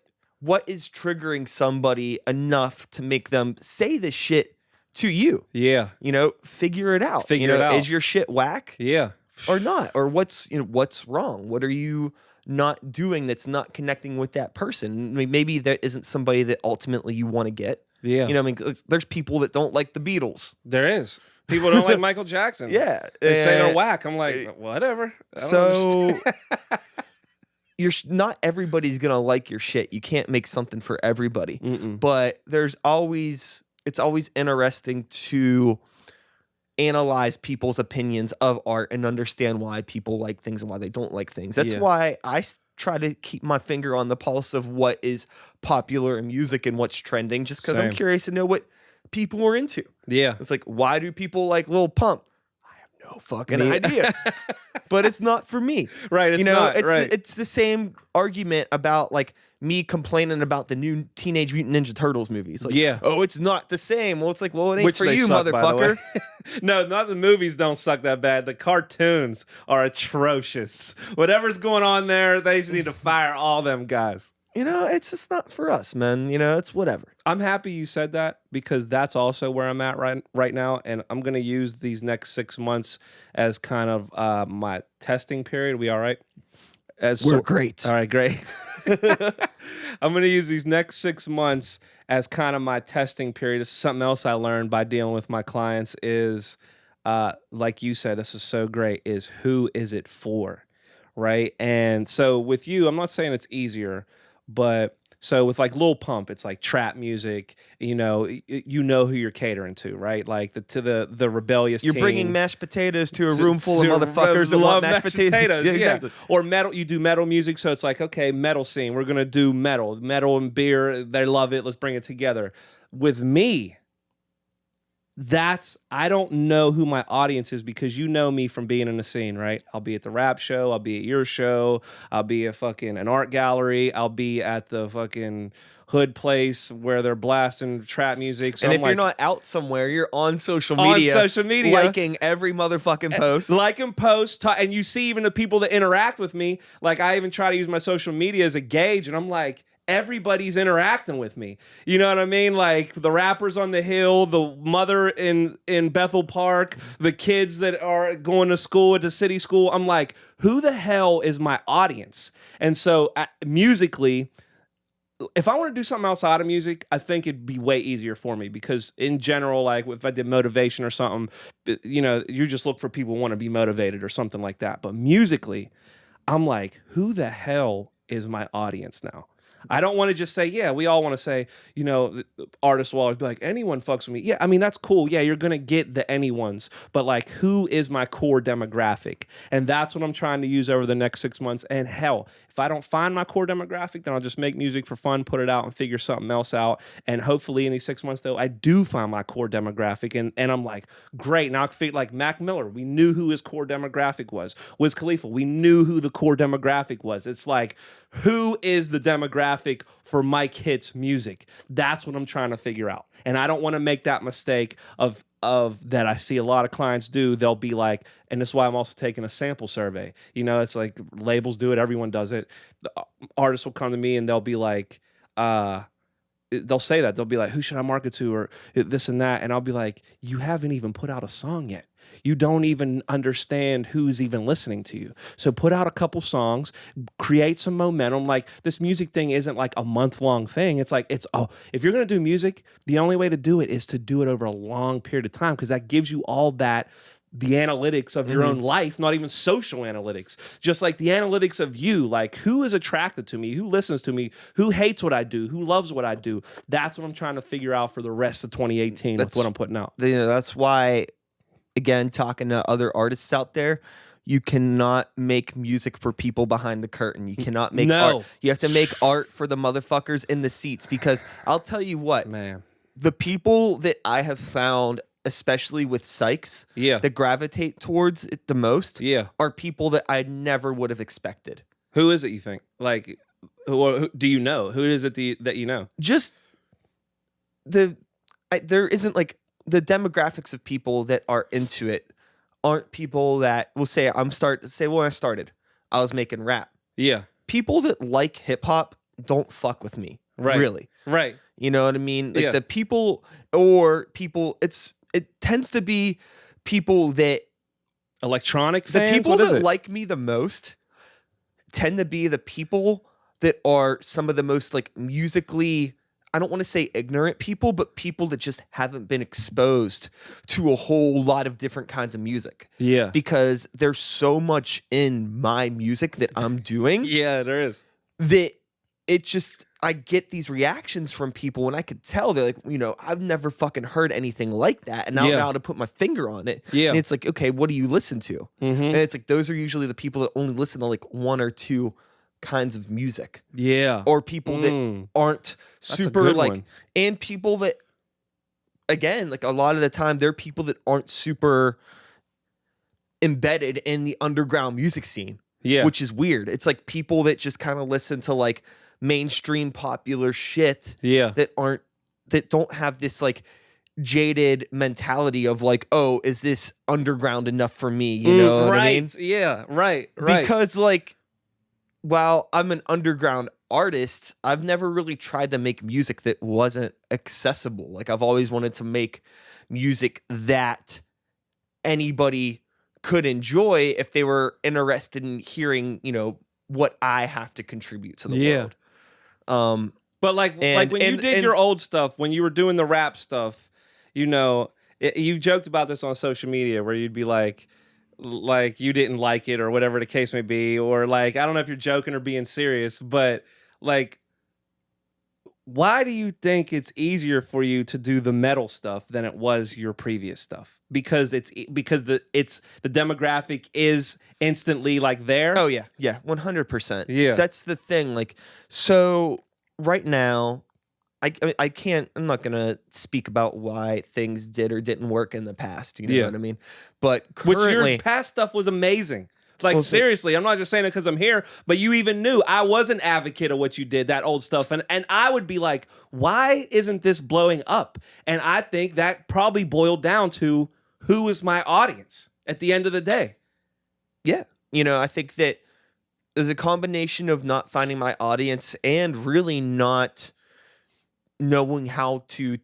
is triggering somebody enough to make them say this shit to you? Yeah. Figure it out. Figure it out. Is your shit whack? Yeah. Or not? Or what's wrong? What are you not doing that's not connecting with that person? I mean, maybe there isn't somebody that ultimately you want to get. Yeah. There's people that don't like the Beatles. There is. People don't like Michael Jackson. Yeah. They say they're whack. I'm like, whatever. So not everybody's going to like your shit. You can't make something for everybody. But it's always interesting to analyze people's opinions of art and understand why people like things and why they don't like things. That's why I try to keep my finger on the pulse of what is popular in music and what's trending, just because I'm curious to know what people are into. Yeah. It's like, why do people like Lil Pump? I have no fucking idea. But it's not for me. Right. It's not. It's the same argument about like me complaining about the new Teenage Mutant Ninja Turtles movies. Like, oh, it's not the same. Well, it's like, well, it ain't for you, suck, motherfucker. No, not the movies don't suck that bad. The cartoons are atrocious. Whatever's going on there, they just need to fire all them guys. It's just not for us, man. It's whatever. I'm happy you said that because that's also where I'm at right now. And I'm going to use these next 6 months as kind of my testing period. We all right? We're great. All right, great. I'm going to use these next 6 months as kind of my testing period. This is something else I learned by dealing with my clients is, like you said, this is so great, is who is it for, right? And so with you, I'm not saying it's easier, but so with like Lil Pump, it's like trap music, you know who you're catering to, right? Like to the rebellious You're teen. Bringing mashed potatoes to a room full of motherfuckers that love mashed potatoes. Yeah, exactly. Or metal, you do metal music, so it's like, okay, metal scene, we're going to do metal and beer, they love it, let's bring it together. With me, I don't know who my audience is because you know me from being in the scene, right? I'll be at the rap show, I'll be at your show, I'll be at fucking an art gallery, I'll be at the fucking hood place where they're blasting trap music. So and I'm if you're not out somewhere, you're on social media, liking every motherfucking post. Liking posts, and you see even the people that interact with me, like I even try to use my social media as a gauge, and I'm like, everybody's interacting with me. You know what I mean? Like the rappers on the hill, the mother in Bethel Park, the kids that are going to school at the city school. I'm like, who the hell is my audience? And so musically, if I want to do something outside of music, I think it'd be way easier for me because in general, like if I did motivation or something, you just look for people who want to be motivated or something like that. But musically, I'm like, who the hell is my audience now? I don't want to just say, yeah, we all want to say, you know, artists will always be like, anyone fucks with me. Yeah, I mean, that's cool. Yeah, you're going to get the anyones. But like, who is my core demographic? And that's what I'm trying to use over the next 6 months. And hell, if I don't find my core demographic, then I'll just make music for fun, put it out, and figure something else out. And hopefully in these 6 months, though, I do find my core demographic. And I'm like, great. Now I can figure, like Mac Miller, we knew who his core demographic was. Wiz Khalifa, we knew who the core demographic was. It's like, who is the demographic for Mike Hitt's music? That's what I'm trying to figure out. And I don't want to make that mistake of that I see a lot of clients do. They'll be like, and this is why I'm also taking a sample survey. You know, it's like labels do it, everyone does it. The artists will come to me and they'll be like, they'll say that. They'll be like, who should I market to, or this and that? And I'll be like, you haven't even put out a song yet. You don't even understand who's even listening to you. So put out a couple songs, create some momentum. Like, this music thing isn't like a month-long thing. It's like, if you're going to do music, the only way to do it is to do it over a long period of time, because that gives you all that, the analytics of your own life, not even social analytics, just like the analytics of you, like who is attracted to me, who listens to me, who hates what I do, who loves what I do. That's what I'm trying to figure out for the rest of 2018 with what I'm putting out. You know, that's why, again, talking to other artists out there, you cannot make music for people behind the curtain. You cannot make art. You have to make art for the motherfuckers in the seats, because I'll tell you what, man, the people that I have found, especially with Sikes, that gravitate towards it the most, are people that I never would have expected. Who is it, you think? Like, who do you know? Who is it that you know? Just there isn't like the demographics of people that are into it aren't people that will say when I started, I was making rap. Yeah. People that like hip hop don't fuck with me. Right. Really. Right. You know what I mean? Like Yeah. the people, it tends to be people that Electronic the fans? people What is that it? like me the most tend to be the people that are some of the most like musically, I don't want to say ignorant people, but people that just haven't been exposed to a whole lot of different kinds of music. Yeah. Because there's so much in my music that I'm doing. Yeah, there is. That it just, I get these reactions from people, and I could tell they're like, you know, I've never fucking heard anything like that. And now to put my finger on it. Yeah. And it's like, okay, what do you listen to? And it's like, those are usually the people that only listen to like one or two kinds of music. Yeah. Or people that aren't super like, and people that, again, like a lot of the time, they're people that aren't super embedded in the underground music scene. Yeah. Which is weird. It's like people that just kind of listen to like mainstream popular shit. Yeah. That don't have this like jaded mentality of like, oh, is this underground enough for me? You know what I mean? Yeah. Right. Because like, while I'm an underground artist, I've never really tried to make music that wasn't accessible. Like, I've always wanted to make music that anybody could enjoy if they were interested in hearing, you know, what I have to contribute to the world. But like when you did your old stuff, when you were doing the rap stuff, you know, you've joked about this on social media where you'd be like you didn't like it or whatever the case may be, or like, I don't know if you're joking or being serious, but like, why do you think it's easier for you to do the metal stuff than it was your previous stuff? Because the demographic is instantly like there. Oh yeah, 100%. Yeah, so that's the thing. Like, so right now, I can't. I'm not gonna speak about why things did or didn't work in the past. You know what I mean? But currently, which your past stuff was amazing. Like, seriously, I'm not just saying it because I'm here, but you even knew I was an advocate of what you did, that old stuff. And I would be like, why isn't this blowing up? And I think that probably boiled down to who is my audience at the end of the day. Yeah. You know, I think that there's a combination of not finding my audience and really not knowing how to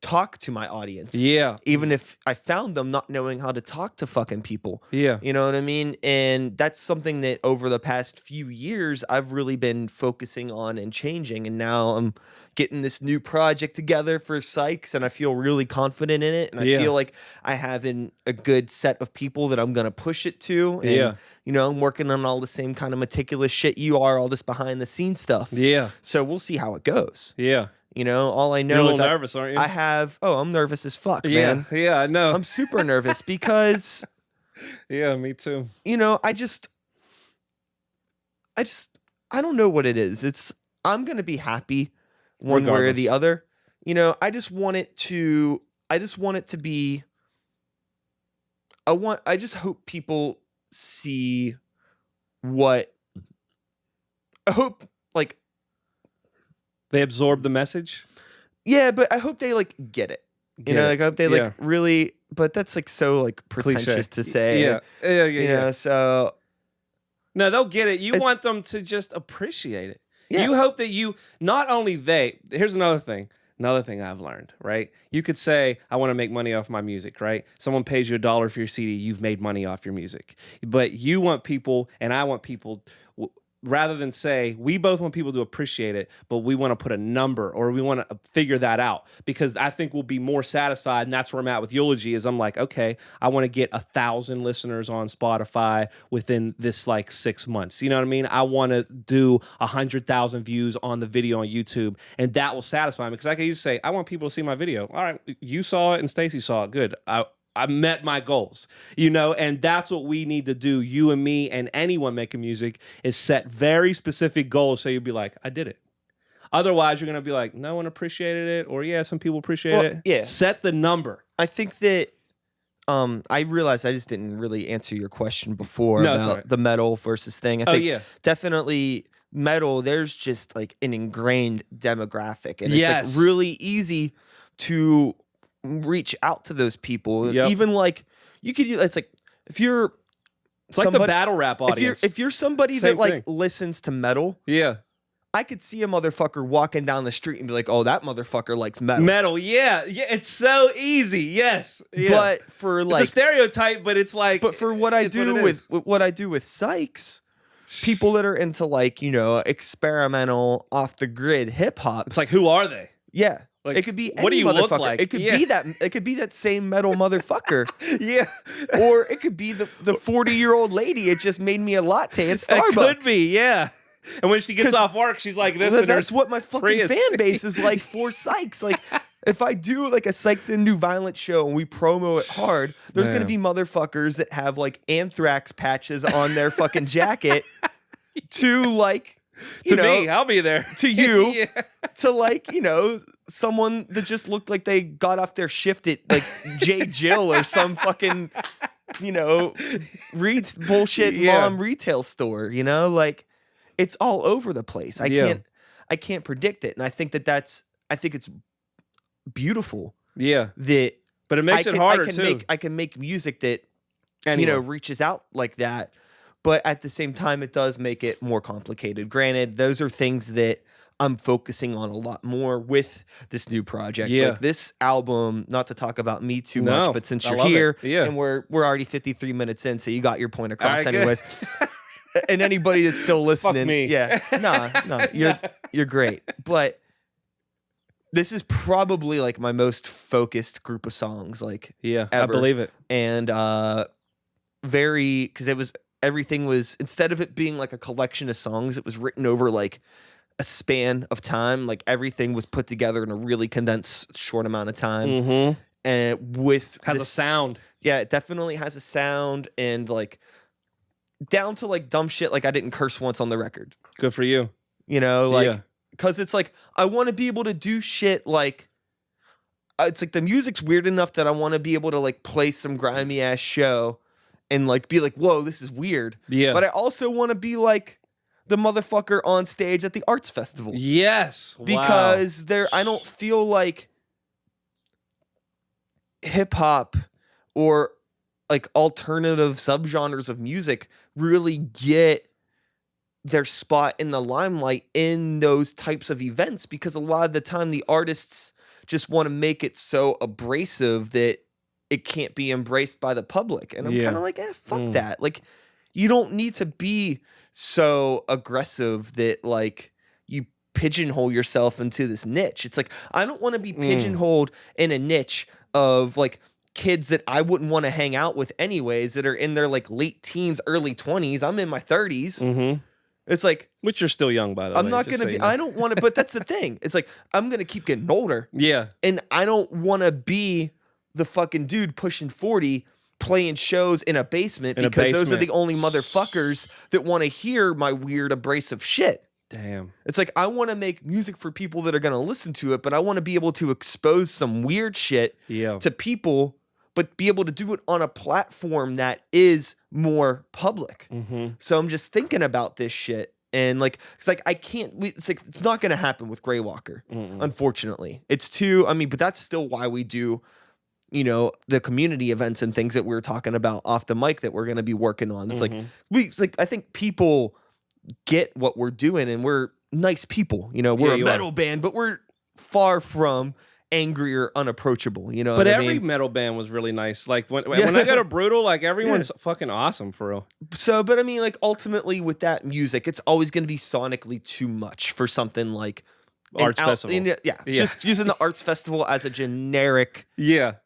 talk to my audience. Yeah. Even if I found them not knowing how to talk to fucking people. Yeah. You know what I mean? And that's something that over the past few years I've really been focusing on and changing. And now I'm getting this new project together for Sikes, and I feel really confident in it. And I feel like I have a good set of people that I'm gonna push it to. And you know, I'm working on all the same kind of meticulous shit you are, all this behind the scenes stuff. Yeah. So we'll see how it goes. Yeah. You know, all I know You're a is little nervous, aren't you? I'm nervous as fuck, Yeah. man. Yeah, I know. I'm super nervous because Yeah, me too. you know, I don't know what it is. I'm gonna be happy one way or the other. You know, I just want it to be. I just hope people see what. I hope like. They absorb the message. Yeah, but I hope they like get it. You know, like I hope they like really. But that's like so like pretentious to say. Yeah, You know, so. No, they'll get it. You want them to just appreciate it. Yeah. You hope that not only here's another thing I've learned, right? You could say, I want to make money off my music, right? Someone pays you $1 for your CD, you've made money off your music. But you want people, and I want people, rather than say, we both want people to appreciate it, but we want to put a number or we want to figure that out, because I think we'll be more satisfied. And that's where I'm at with Eulogy is I'm like, okay, I want to get 1,000 listeners on Spotify within this like 6 months. You know what I mean? I want to do 100,000 views on the video on YouTube, and that will satisfy me, because I can easily say, I want people to see my video. All right, you saw it and Stacy saw it. Good. I met my goals, you know, and that's what we need to do. You and me and anyone making music is set very specific goals. So you'll be like, I did it. Otherwise, you're going to be like, no one appreciated it. Or yeah, some people appreciated it. Yeah. Set the number. I think that I realized I just didn't really answer your question before about the metal versus thing. I think definitely metal, there's just like an ingrained demographic, and it's like really easy to reach out to those people. Even like you could, it's like if you're like the battle rap audience. If you're somebody that like listens to metal, I could see a motherfucker walking down the street and be like, oh, that motherfucker likes metal. Yeah, it's so easy. Yes. But for like, it's a stereotype, but it's like, but for what I do with Sikes, people that are into like, you know, experimental off the grid hip hop, it's like, who are they? Yeah. Like, it could be any what do you look like? It could be that. It could be that same metal motherfucker. Or it could be the 40-year-old lady. It just made me a latte at Starbucks. It could be, yeah. And when she gets off work, she's like this. That's what my fucking fan base is like for Sikes. Like, if I do like a Sikes and New Violent show and we promo it hard, there's gonna be motherfuckers that have like anthrax patches on their fucking jacket to like. To me, I'll be there. To you, to like, you know, someone that just looked like they got off their shift at like J. Jill or some fucking, you know, bullshit mom retail store. You know, like it's all over the place. I can't predict it, and I think it's beautiful. Yeah, but it makes it harder too. I can make music that you know reaches out like that. But at the same time, it does make it more complicated. Granted, those are things that I'm focusing on a lot more with this new project. Like this album, not to talk about me too much, but since you're here and we're already 53 minutes in, so you got your point across anyways. And anybody that's still listening, you're great. But this is probably like my most focused group of songs, like ever. I believe it. And because everything was, instead of it being like a collection of songs, it was written over like a span of time. Like everything was put together in a really condensed short amount of time. And has a sound. Yeah, it definitely has a sound, and like down to like dumb shit. Like I didn't curse once on the record. Good for you. You know, like, cause it's like, I want to be able to do shit like, it's like the music's weird enough that I want to be able to like play some grimy ass show and like be like, whoa, this is weird. Yeah. But I also want to be like the motherfucker on stage at the arts festival. Yes. Because I don't feel like hip hop or like alternative subgenres of music really get their spot in the limelight in those types of events, because a lot of the time the artists just want to make it so abrasive that it can't be embraced by the public. And I'm kind of like, fuck that. Like, you don't need to be so aggressive that like you pigeonhole yourself into this niche. It's like, I don't want to be pigeonholed in a niche of like kids that I wouldn't want to hang out with anyways, that are in their like late teens, early 20s. I'm in my 30s. It's like, which you're still young, by the way. I'm not going to be, I don't want to, but that's the thing. It's like, I'm going to keep getting older. Yeah. And I don't want to be the fucking dude pushing 40 playing shows in a basement because those are the only motherfuckers that want to hear my weird abrasive shit. Damn. It's like, I want to make music for people that are going to listen to it, but I want to be able to expose some weird shit to people, but be able to do it on a platform that is more public. So I'm just thinking about this shit. And like, it's like, it's not going to happen with Greywalker, unfortunately. It's too, but that's still why we do, you know, the community events and things that we were talking about off the mic that we're going to be working on. It's like, I think people get what we're doing, and we're nice people. You know, we're a metal band, but we're far from angry or unapproachable. You know, but every metal band was really nice. Like when I go to Brutal, like everyone's fucking awesome for real. So, but I mean, like ultimately with that music, it's always going to be sonically too much for something like Arts Festival. Just using the Arts Festival as a generic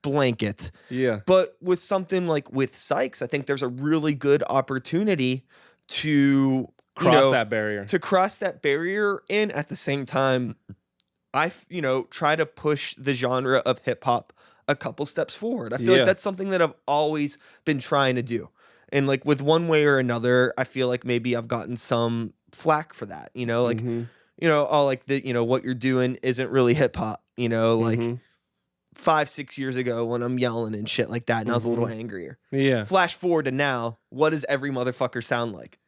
blanket. Yeah. But with something like with Sikes, I think there's a really good opportunity to cross that barrier. To cross that barrier, and at the same time, I try to push the genre of hip hop a couple steps forward. I feel like that's something that I've always been trying to do. And like with one way or another, I feel like maybe I've gotten some flack for that, you know, like what you're doing isn't really hip hop, you know, like 5-6 years ago when I'm yelling and shit like that, and I was a little angrier. Yeah. Flash forward to now, what does every motherfucker sound like?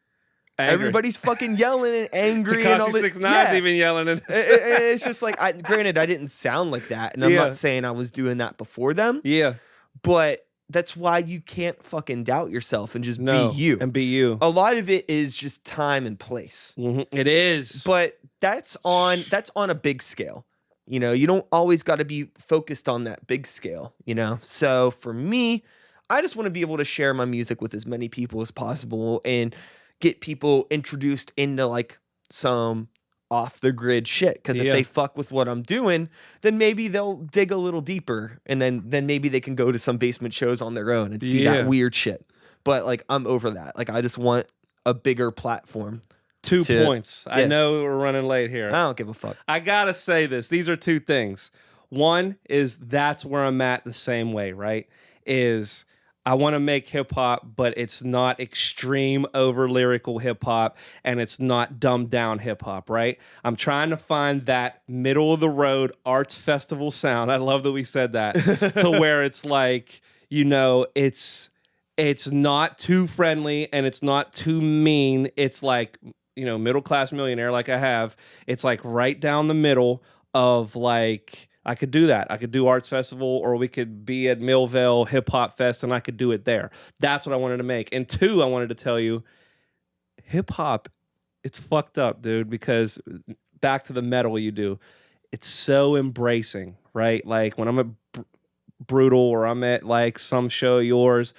Angry. Everybody's fucking yelling and angry. Tekashi and all 6ix9ine's even yelling. It's just like, granted, I didn't sound like that, and I'm not saying I was doing that before them. Yeah. But that's why you can't fucking doubt yourself and just be you. And be you. A lot of it is just time and place. It is. But that's on a big scale. You know, you don't always got to be focused on that big scale, you know? So for me, I just want to be able to share my music with as many people as possible and get people introduced into like some off the grid shit. Because if they fuck with what I'm doing, then maybe they'll dig a little deeper, and then maybe they can go to some basement shows on their own and see that weird shit. But like, I'm over that. Like, I just want a bigger platform. 2 points. I know we're running late here. I don't give a fuck. I gotta say this. These are two things. One is that's where I'm at the same way, right? Is I want to make hip hop, but it's not extreme over lyrical hip hop, and it's not dumbed down hip hop, right? I'm trying to find that middle of the road arts festival sound. I love that we said that to where it's like, you know, it's not too friendly and it's not too mean. It's like, you know, middle class millionaire like I have. It's like right down the middle of like, I could do that. I could do Arts Festival, or we could be at Millvale Hip Hop Fest, and I could do it there. That's what I wanted to make. And 2, I wanted to tell you, hip hop, it's fucked up, dude, because back to the metal you do, it's so embracing, right? Like when I'm at Brutal or I'm at like some show of yours,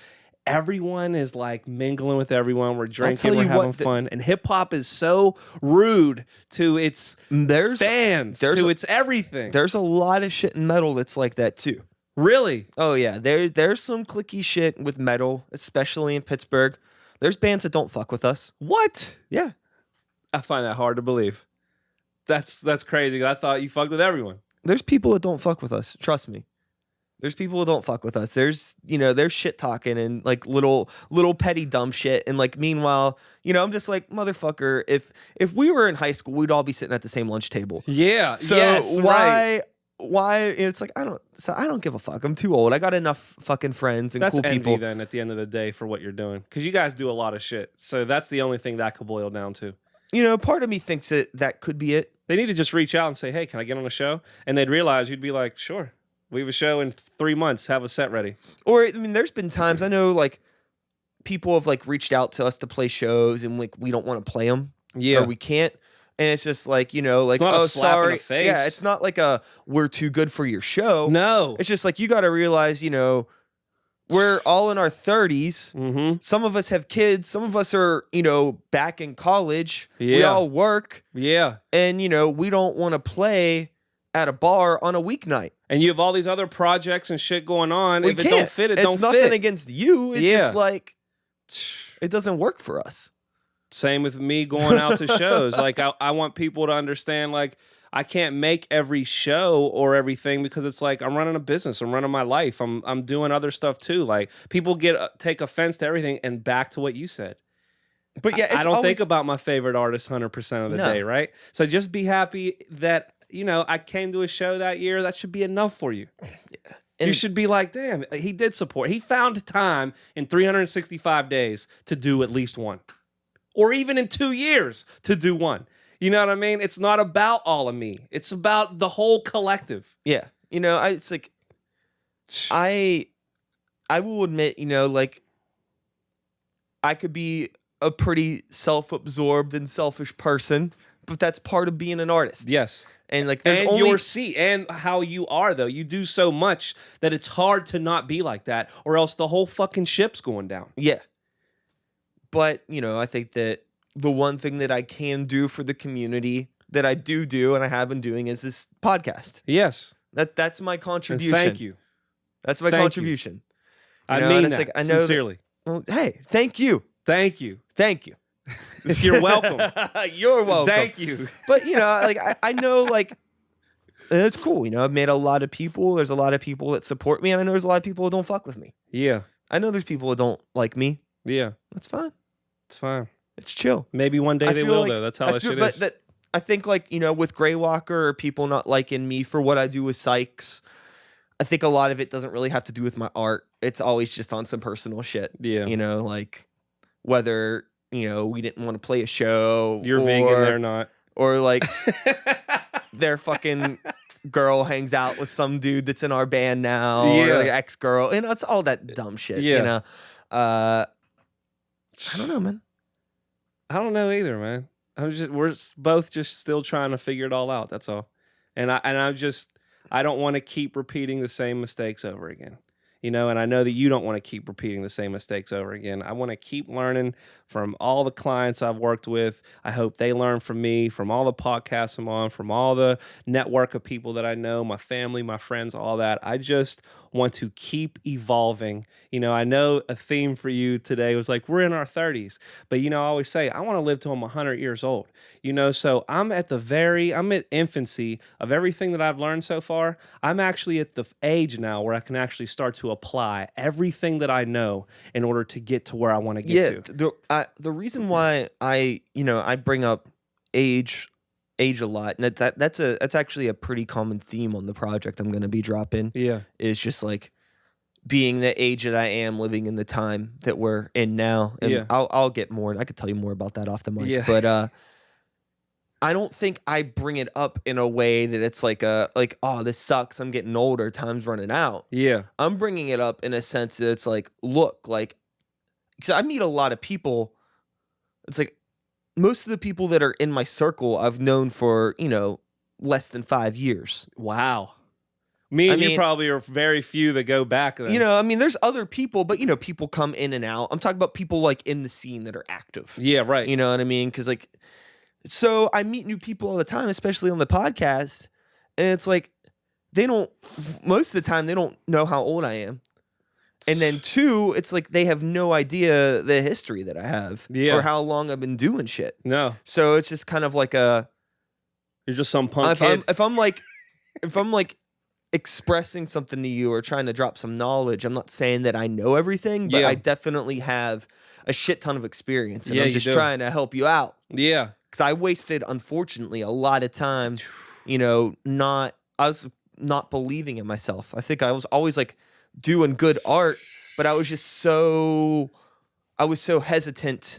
everyone is like mingling with everyone. We're drinking, we're having fun. And hip hop is so rude to its fans, to its everything. There's a lot of shit in metal that's like that too. Really? Oh yeah. There's some cliquey shit with metal, especially in Pittsburgh. There's bands that don't fuck with us. What? Yeah. I find that hard to believe. That's crazy. I thought you fucked with everyone. There's people that don't fuck with us. Trust me. There's people who don't fuck with us. There's shit talking and like little petty dumb shit. And like, meanwhile, you know, I'm just like, motherfucker, if we were in high school, we'd all be sitting at the same lunch table. Yeah. So why it's like, I don't give a fuck. I'm too old. I got enough fucking friends and cool people. That's envy then at the end of the day for what you're doing. Because you guys do a lot of shit. So that's the only thing that could boil down to. You know, part of me thinks that could be it. They need to just reach out and say, hey, can I get on a show? And they'd realize you'd be like, sure. We have a show in 3 months. Have a set ready. Or, I mean, there's been times I know, like, people have, like, reached out to us to play shows and, like, we don't want to play them. Yeah. Or we can't. And it's just like, like, it's not oh, a slap sorry. in the face. Yeah, it's not like we're too good for your show. No. It's just like, you got to realize, we're all in our 30s. Mm-hmm. Some of us have kids. Some of us are, back in college. Yeah. We all work. Yeah. And, we don't want to play at a bar on a weeknight. And you have all these other projects and shit going on. If it don't fit, it don't fit. It's nothing against you. It's just like, it doesn't work for us. Same with me going out to shows. Like, I want people to understand, like, I can't make every show or everything because it's like I'm running a business. I'm running my life. I'm doing other stuff too. Like, people take offense to everything, and back to what you said. But yeah, I don't think about my favorite artist 100% of the day, right? So just be happy that, I came to a show that year. That should be enough for you. Yeah. You should be like, damn, he did support. He found time in 365 days to do at least one. Or even in 2 years to do one. You know what I mean? It's not about all of me. It's about the whole collective. Yeah. It's like, I will admit, like, I could be a pretty self-absorbed and selfish person, but that's part of being an artist. Yes. And like, your seat and how you are, though. You do so much that it's hard to not be like that, or else the whole fucking ship's going down. Yeah. But, I think that the one thing that I can do for the community that I do and I have been doing is this podcast. Yes. That's my contribution. And thank you. That's my contribution. I mean that, like, I know sincerely. Hey, thank you. Thank you. Thank you. You're welcome. You're welcome. Thank you. But, like, I know, like, and it's cool. I've met a lot of people. There's a lot of people that support me, and I know there's a lot of people who don't fuck with me. Yeah. I know there's people who don't like me. Yeah. That's fine. It's fine. It's chill. Maybe one day they will, though. That's how that shit is. But I think, like, with Greywalker or people not liking me for what I do with Sikes, I think a lot of it doesn't really have to do with my art. It's always just on some personal shit. Yeah. Like, whether, we didn't want to play a show. You're vegan, they're not. Or, like, their fucking girl hangs out with some dude that's in our band now. Yeah. Or, like, ex-girl. It's all that dumb shit, Yeah. I don't know, man. I don't know either, man. We're both just still trying to figure it all out. That's all. And I don't want to keep repeating the same mistakes over again. And I know that you don't want to keep repeating the same mistakes over again. I want to keep learning from all the clients I've worked with. I hope they learn from me, from all the podcasts I'm on, from all the network of people that I know, my family, my friends, all that. I just want to keep evolving. I know a theme for you today was like, we're in our 30s. But, I always say, I want to live till I'm 100 years old. So I'm at infancy of everything that I've learned so far. I'm actually at the age now where I can actually start to apply everything that I know in order to get to where I want to get to. The reason why I bring up age a lot, and that's actually a pretty common theme on the project I'm going to be dropping. Yeah, is just like being the age that I am, living in the time that we're in now. And I'll get more, and I could tell you more about that off the mic. Yeah. But I don't think I bring it up in a way that it's like oh, this sucks, I'm getting older, time's running out. Yeah. I'm bringing it up in a sense that it's like, look, like, because I meet a lot of people. It's like most of the people that are in my circle I've known for, less than 5 years. Wow. You probably are very few that go back then. There's other people, but, people come in and out. I'm talking about people like in the scene that are active. Yeah, right. You know what I mean? Because like, so I meet new people all the time, especially on the podcast. And it's like, most of the time, they don't know how old I am. And then 2, it's like they have no idea the history that I have or how long I've been doing shit. No. So it's just kind of like you're just some punk kid. If I'm like expressing something to you or trying to drop some knowledge, I'm not saying that I know everything, but I definitely have a shit ton of experience, and I'm just trying to help you out. Yeah. Because I wasted, unfortunately, a lot of time, I was not believing in myself. I think I was always like doing good art, but I was so hesitant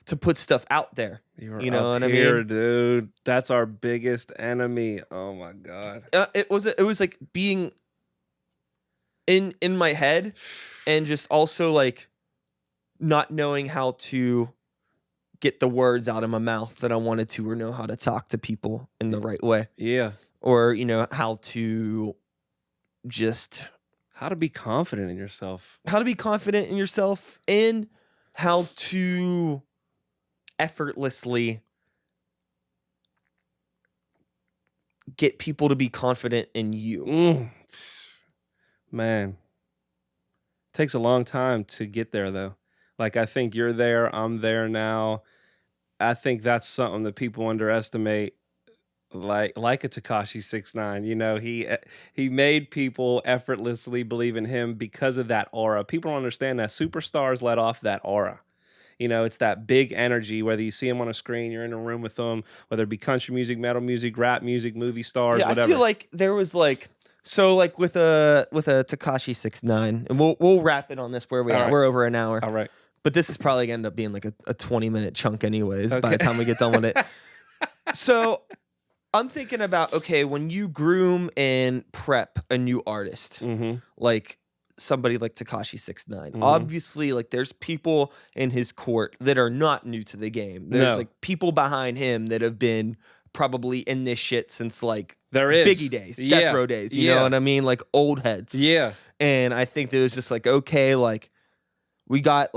to put stuff out there. You know what I mean? Dude. That's our biggest enemy. Oh my God. It was like being in my head, and just also like not knowing how to get the words out of my mouth that I wanted to, or know how to talk to people in the right way. Yeah. Or, how to just... How to be confident in yourself. How to be confident in yourself, and how to effortlessly get people to be confident in you. Man. Takes a long time to get there, though. Like, I think you're there. I'm there now. I think that's something that people underestimate. Like a Tekashi 6ix9ine, he made people effortlessly believe in him because of that aura. People don't understand that superstars let off that aura. It's that big energy, whether you see him on a screen, you're in a room with them, whether it be country music, metal music, rap music, movie stars, whatever. I feel like there was with a Tekashi 6ix9ine, and we'll wrap it on this where we are. Right. We're over an hour. All right. But this is probably going to end up being like a 20-minute chunk anyways, by the time we get done with it. So I'm thinking about, when you groom and prep a new artist, like somebody like Tekashi 6ix9ine, obviously, there's people in his court that are not new to the game. There's people behind him that have been probably in this shit since there is Biggie days, Death Row days, you know what I mean? Old heads. Yeah. And I think that it was just we got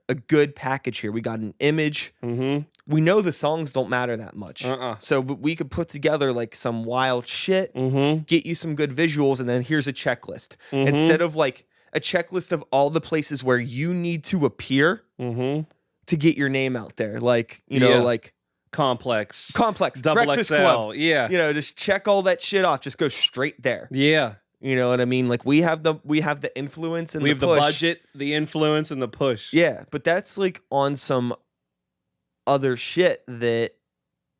a good package here. We got an image. We know the songs don't matter that much. So we could put together some wild shit, get you some good visuals, and then here's a checklist. Instead of a checklist of all the places where you need to appear to get your name out there. Complex. Double Breakfast XL. Club. Yeah. Just check all that shit off. Just go straight there. Yeah. You know what I mean? We have the influence and we the have push. the budget, the influence, and the push. Yeah, but that's on some other shit that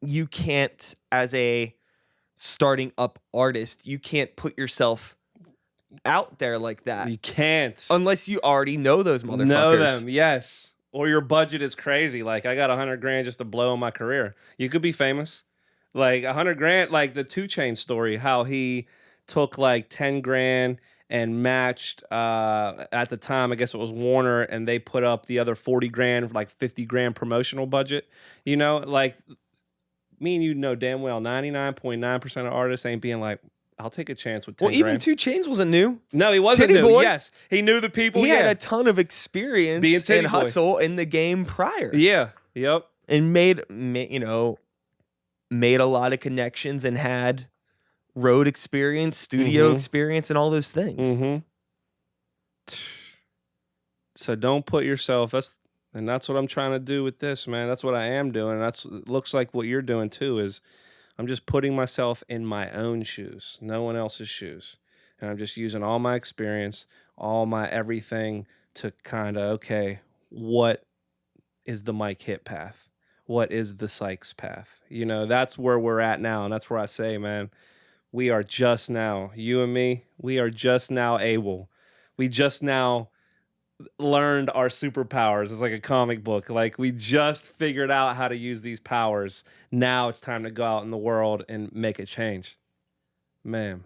you can't, as a starting up artist, you can't put yourself out there like that. You can't. Unless you already know those motherfuckers. Know them, yes. Or your budget is crazy. I got $100,000 just to blow in my career. You could be famous. $100,000, the 2 Chainz story, how he took $10,000 and matched at the time, I guess it was Warner, and they put up the other $40,000 for $50,000 promotional budget. Me and you know damn well 99.9% of artists ain't being I'll take a chance with $10,000. Well, even 2 Chainz wasn't new. No, he wasn't Titty new. Boy. Yes, he knew the people. He had a ton of experience Being Titty and hustle in the game prior. Yeah. Yep. And made a lot of connections and had road experience, studio experience, and all those things. So don't put yourself. That's what I'm trying to do with this, man. That's what I am doing. It looks like what you're doing too. Is I'm just putting myself in my own shoes, no one else's shoes, and I'm just using all my experience, all my everything to kind of what is the Mike Hitt path? What is the Sikes path? That's where we're at now, and that's where I say, man. We are just now, you and me, we are just now able. We just now learned our superpowers. It's like a comic book. We just figured out how to use these powers. Now it's time to go out in the world and make a change. Man.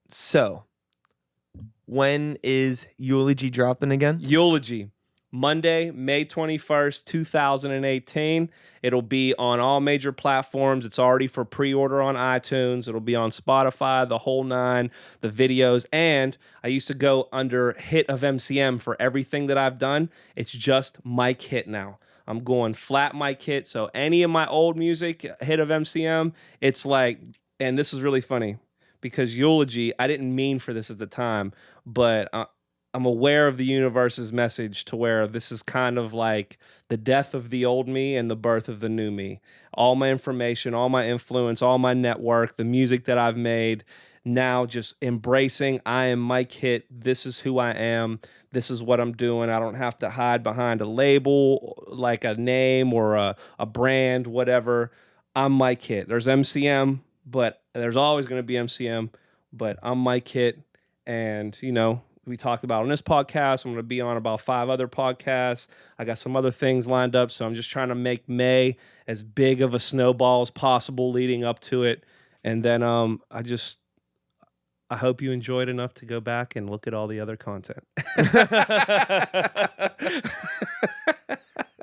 So, when is Eulogy dropping again? Eulogy. Monday, May 21st, 2018. It'll be on all major platforms. It's already for pre-order on iTunes. It'll be on Spotify, the whole 9, the videos. And I used to go under Hit of MCM for everything that I've done. It's just Mike Hitt now. I'm going flat Mike Hitt. So any of my old music, Hit of MCM, it's and this is really funny because Eulogy, I didn't mean for this at the time, but I'm aware of the universe's message to where this is kind of the death of the old me and the birth of the new me. All my information, all my influence, all my network, the music that I've made, now just embracing, I am Mike Hitt. This is who I am. This is what I'm doing. I don't have to hide behind a label, a name or a brand, whatever. I'm Mike Hitt. There's MCM, but there's always going to be MCM, but I'm Mike Hitt. And, we talked about on this podcast. I'm going to be on about 5 other podcasts. I got some other things lined up, so I'm just trying to make May as big of a snowball as possible leading up to it. And then I hope you enjoyed enough to go back and look at all the other content.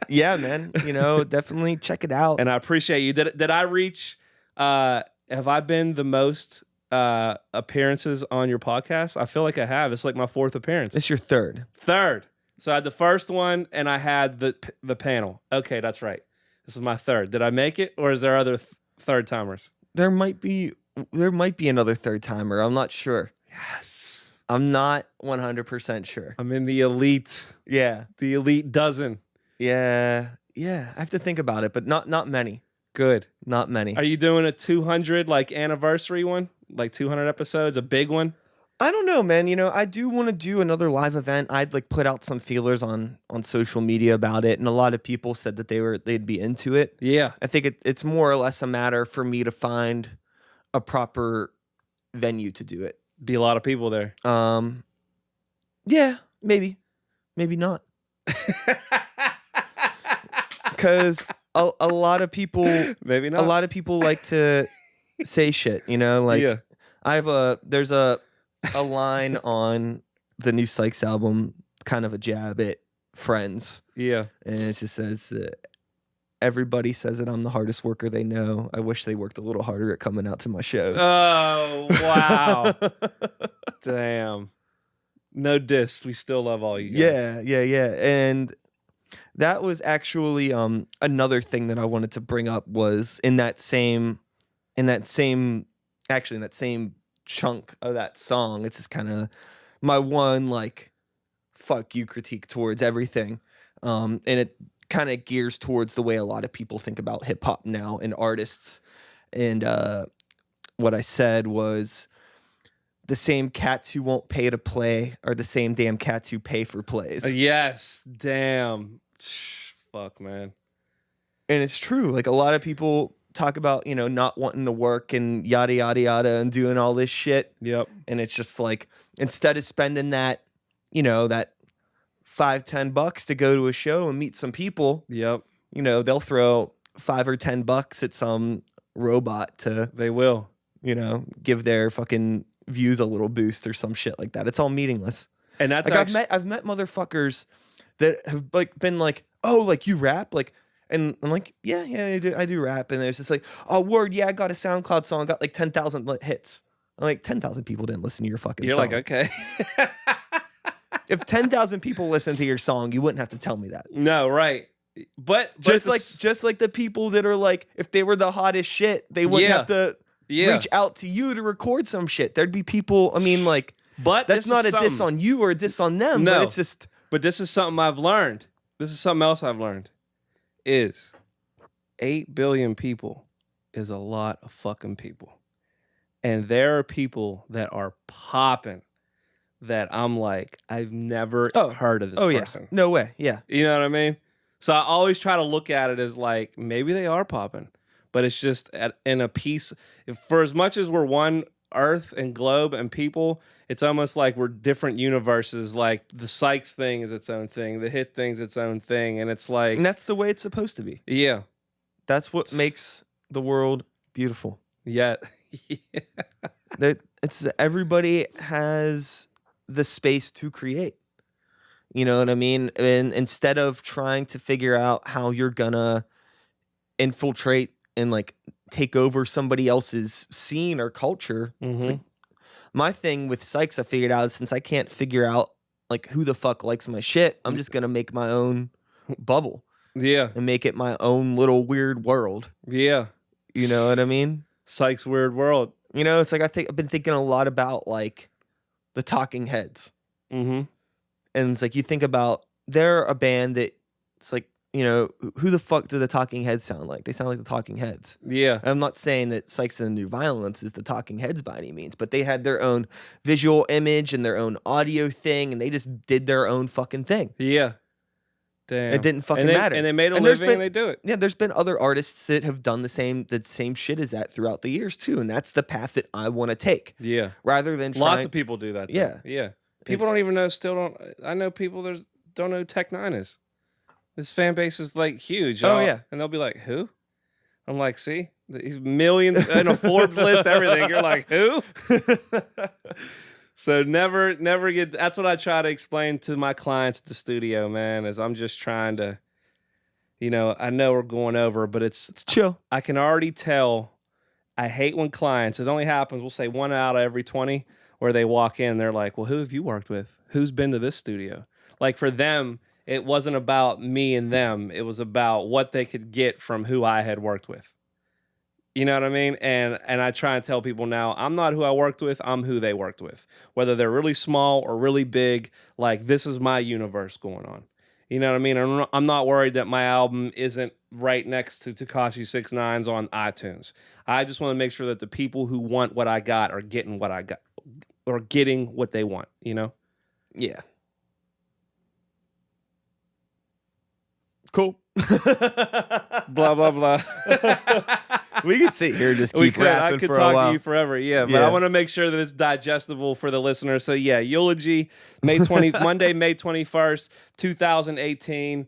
Yeah, man. Definitely check it out. And I appreciate you. Did I reach? Have I been the most appearances on your podcast? I feel like I have. It's like my 4th appearance. It's your 3rd. 3rd. So I had the first one, and I had the panel. Okay, that's right. This is my 3rd. Did I make it, or is there other 3rd timers? There might be another 3rd timer. I'm not sure. Yes. I'm not 100% sure. I'm in the elite. Yeah. The elite dozen. Yeah. Yeah. I have to think about it, but not many. Good. Not many. Are you doing a 200 anniversary one? Like 200 episodes, a big one? I don't know, man. I do want to do another live event. I'd put out some feelers on social media about it, and a lot of people said that they'd be into it. Yeah. I think it's more or less a matter for me to find a proper venue to do it. Be a lot of people there. Yeah, maybe not. Because a lot of people, maybe not. A lot of people like to say shit. Yeah. There's a line on the new Sikes album, kind of a jab at friends. Yeah. And it just says, everybody says that I'm the hardest worker they know. I wish they worked a little harder at coming out to my shows. Oh, wow. Damn. No diss. We still love all you guys. Yeah. And that was actually another thing that I wanted to bring up was in that same chunk of that song. It's just kind of my one fuck you critique towards everything. And it kind of gears towards the way a lot of people think about hip hop now and artists. And what I said was the same cats who won't pay to play are the same damn cats who pay for plays. Yes. Damn. Fuck, man. And it's true. A lot of people talk about, not wanting to work and yada, yada, yada and doing all this shit. Yep. And it's just instead of spending that, that $5-10 to go to a show and meet some people. Yep. They'll throw $5 or $10 at some robot to. They will. Give their fucking views a little boost or some shit like that. It's all meaningless. And that's I've met motherfuckers that have been oh, you rap, and I'm like, yeah, I do rap. And there's just oh, word, yeah, I got a SoundCloud song, got 10,000 hits. I'm 10,000 people didn't listen to your fucking song. You're okay. If 10,000 people listen to your song, you wouldn't have to tell me that. No, right. But just like the people that are if they were the hottest shit, they wouldn't have to reach out to you to record some shit. There'd be people, but that's not a diss on you or a diss on them, no, but it's just. But this is something I've learned. This is something else I've learned. Is 8 billion people is a lot of fucking people. And there are people that are popping that I'm I've never heard of this person. Yeah. No way. Yeah. You know what I mean? So I always try to look at it as maybe they are popping, but it's just in a piece. For as much as we're one earth and globe and people, it's almost like we're different universes. The Sikes thing is its own thing. The Hitt thing's its own thing. And it's and that's the way it's supposed to be. Yeah. That's what makes the world beautiful. Yeah. That it's everybody has the space to create. You know what I mean? And instead of trying to figure out how you're gonna infiltrate and take over somebody else's scene or culture, Mm-hmm. my thing with Sikes, I figured out, since I can't figure out who the fuck likes my shit, I'm just gonna make my own bubble. Yeah. And make it my own little weird world. Yeah. You know what I mean? Sikes' weird world. It's I've been thinking a lot about the Talking Heads. Mm-hmm. And it's you think about, they're a band that it's who the fuck do the Talking Heads sound like? They sound like the Talking Heads. Yeah. I'm not saying that Sikes and the New Violence is the Talking Heads by any means, but they had their own visual image and their own audio thing, and they just did their own fucking thing. Yeah. Damn. It didn't fucking matter. And they made a living and they do it. Yeah, there's been other artists that have done the same shit as that throughout the years too, and that's the path that I want to take. Yeah. Rather than lots of people do that. Though. Yeah. Yeah. People don't even know. I know people don't know who Tech Nine is. This fan base is huge. Oh yeah. And they'll be like, who? I'm see, These millions in a Forbes list, everything. You're like, who? So never get. That's what I try to explain to my clients at the studio, man. Is I'm just trying to, I know we're going over, but it's chill. I can already tell. I hate when clients. It only happens. We'll say 1 out of every 20 where they walk in. They're like, well, who have you worked with? Who's been to this studio? Like for them, it wasn't about me and them. It was about what they could get from who I had worked with. You know what I mean? And I try and tell people now, I'm not who I worked with, I'm who they worked with. Whether they're really small or really big, like this is my universe going on. You know what I mean? I'm not worried that my album isn't right next to Tekashi 6ix9's on iTunes. I just want to make sure that the people who want what I got are getting what I got, or getting what they want, Yeah. Cool. Blah, blah, blah. We could sit here and just keep rapping I could for talk a while. to you forever, yeah. But I want to make sure that it's digestible for the listener. So yeah, Eulogy, Monday, May 21st, 2018.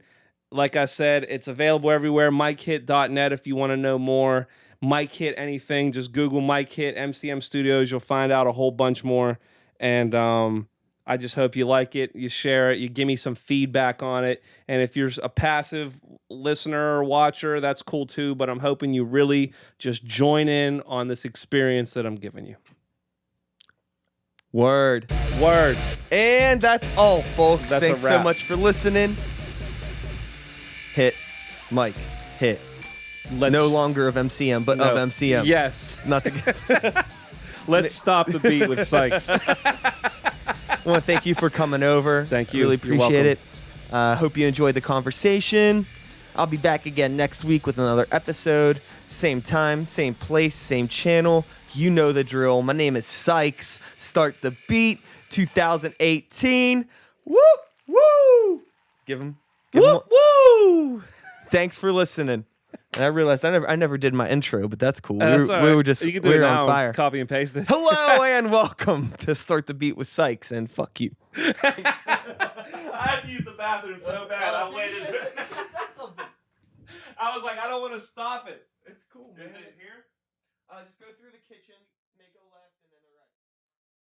Like I said, it's available everywhere. MikeHitt.net if you want to know more. Mike Hitt anything, just Google Mike Hitt, MCM Studios. You'll find out a whole bunch more. And I just hope you like it. You share it. You give me some feedback on it. And if you're a passive listener or watcher, that's cool too. But I'm hoping you really just join in on this experience that I'm giving you. Word. And that's all, folks. Thanks so much for listening. Hit. Mike. Hit. No longer of MCM, but of MCM. Yes. Not the. Let's stop the beat with Sikes. I want to thank you for coming over. Thank you. Really appreciate it. Hope you enjoyed the conversation. I'll be back again next week with another episode. Same time, same place, same channel. You know the drill. My name is Sikes. Start the beat. 2018. Woo! Woo! Give him. Woo! Thanks for listening. And I realized I never did my intro, but that's cool. That's we were just you can do it now on fire. Copy and paste it. Hello and welcome to Start the Beat with Sikes, and fuck you. I had to use the bathroom so bad. I waited. You should have said something. I was like, I don't want to stop it. It's cool, man. Is it here? Just go through the kitchen, make a left, and then a right.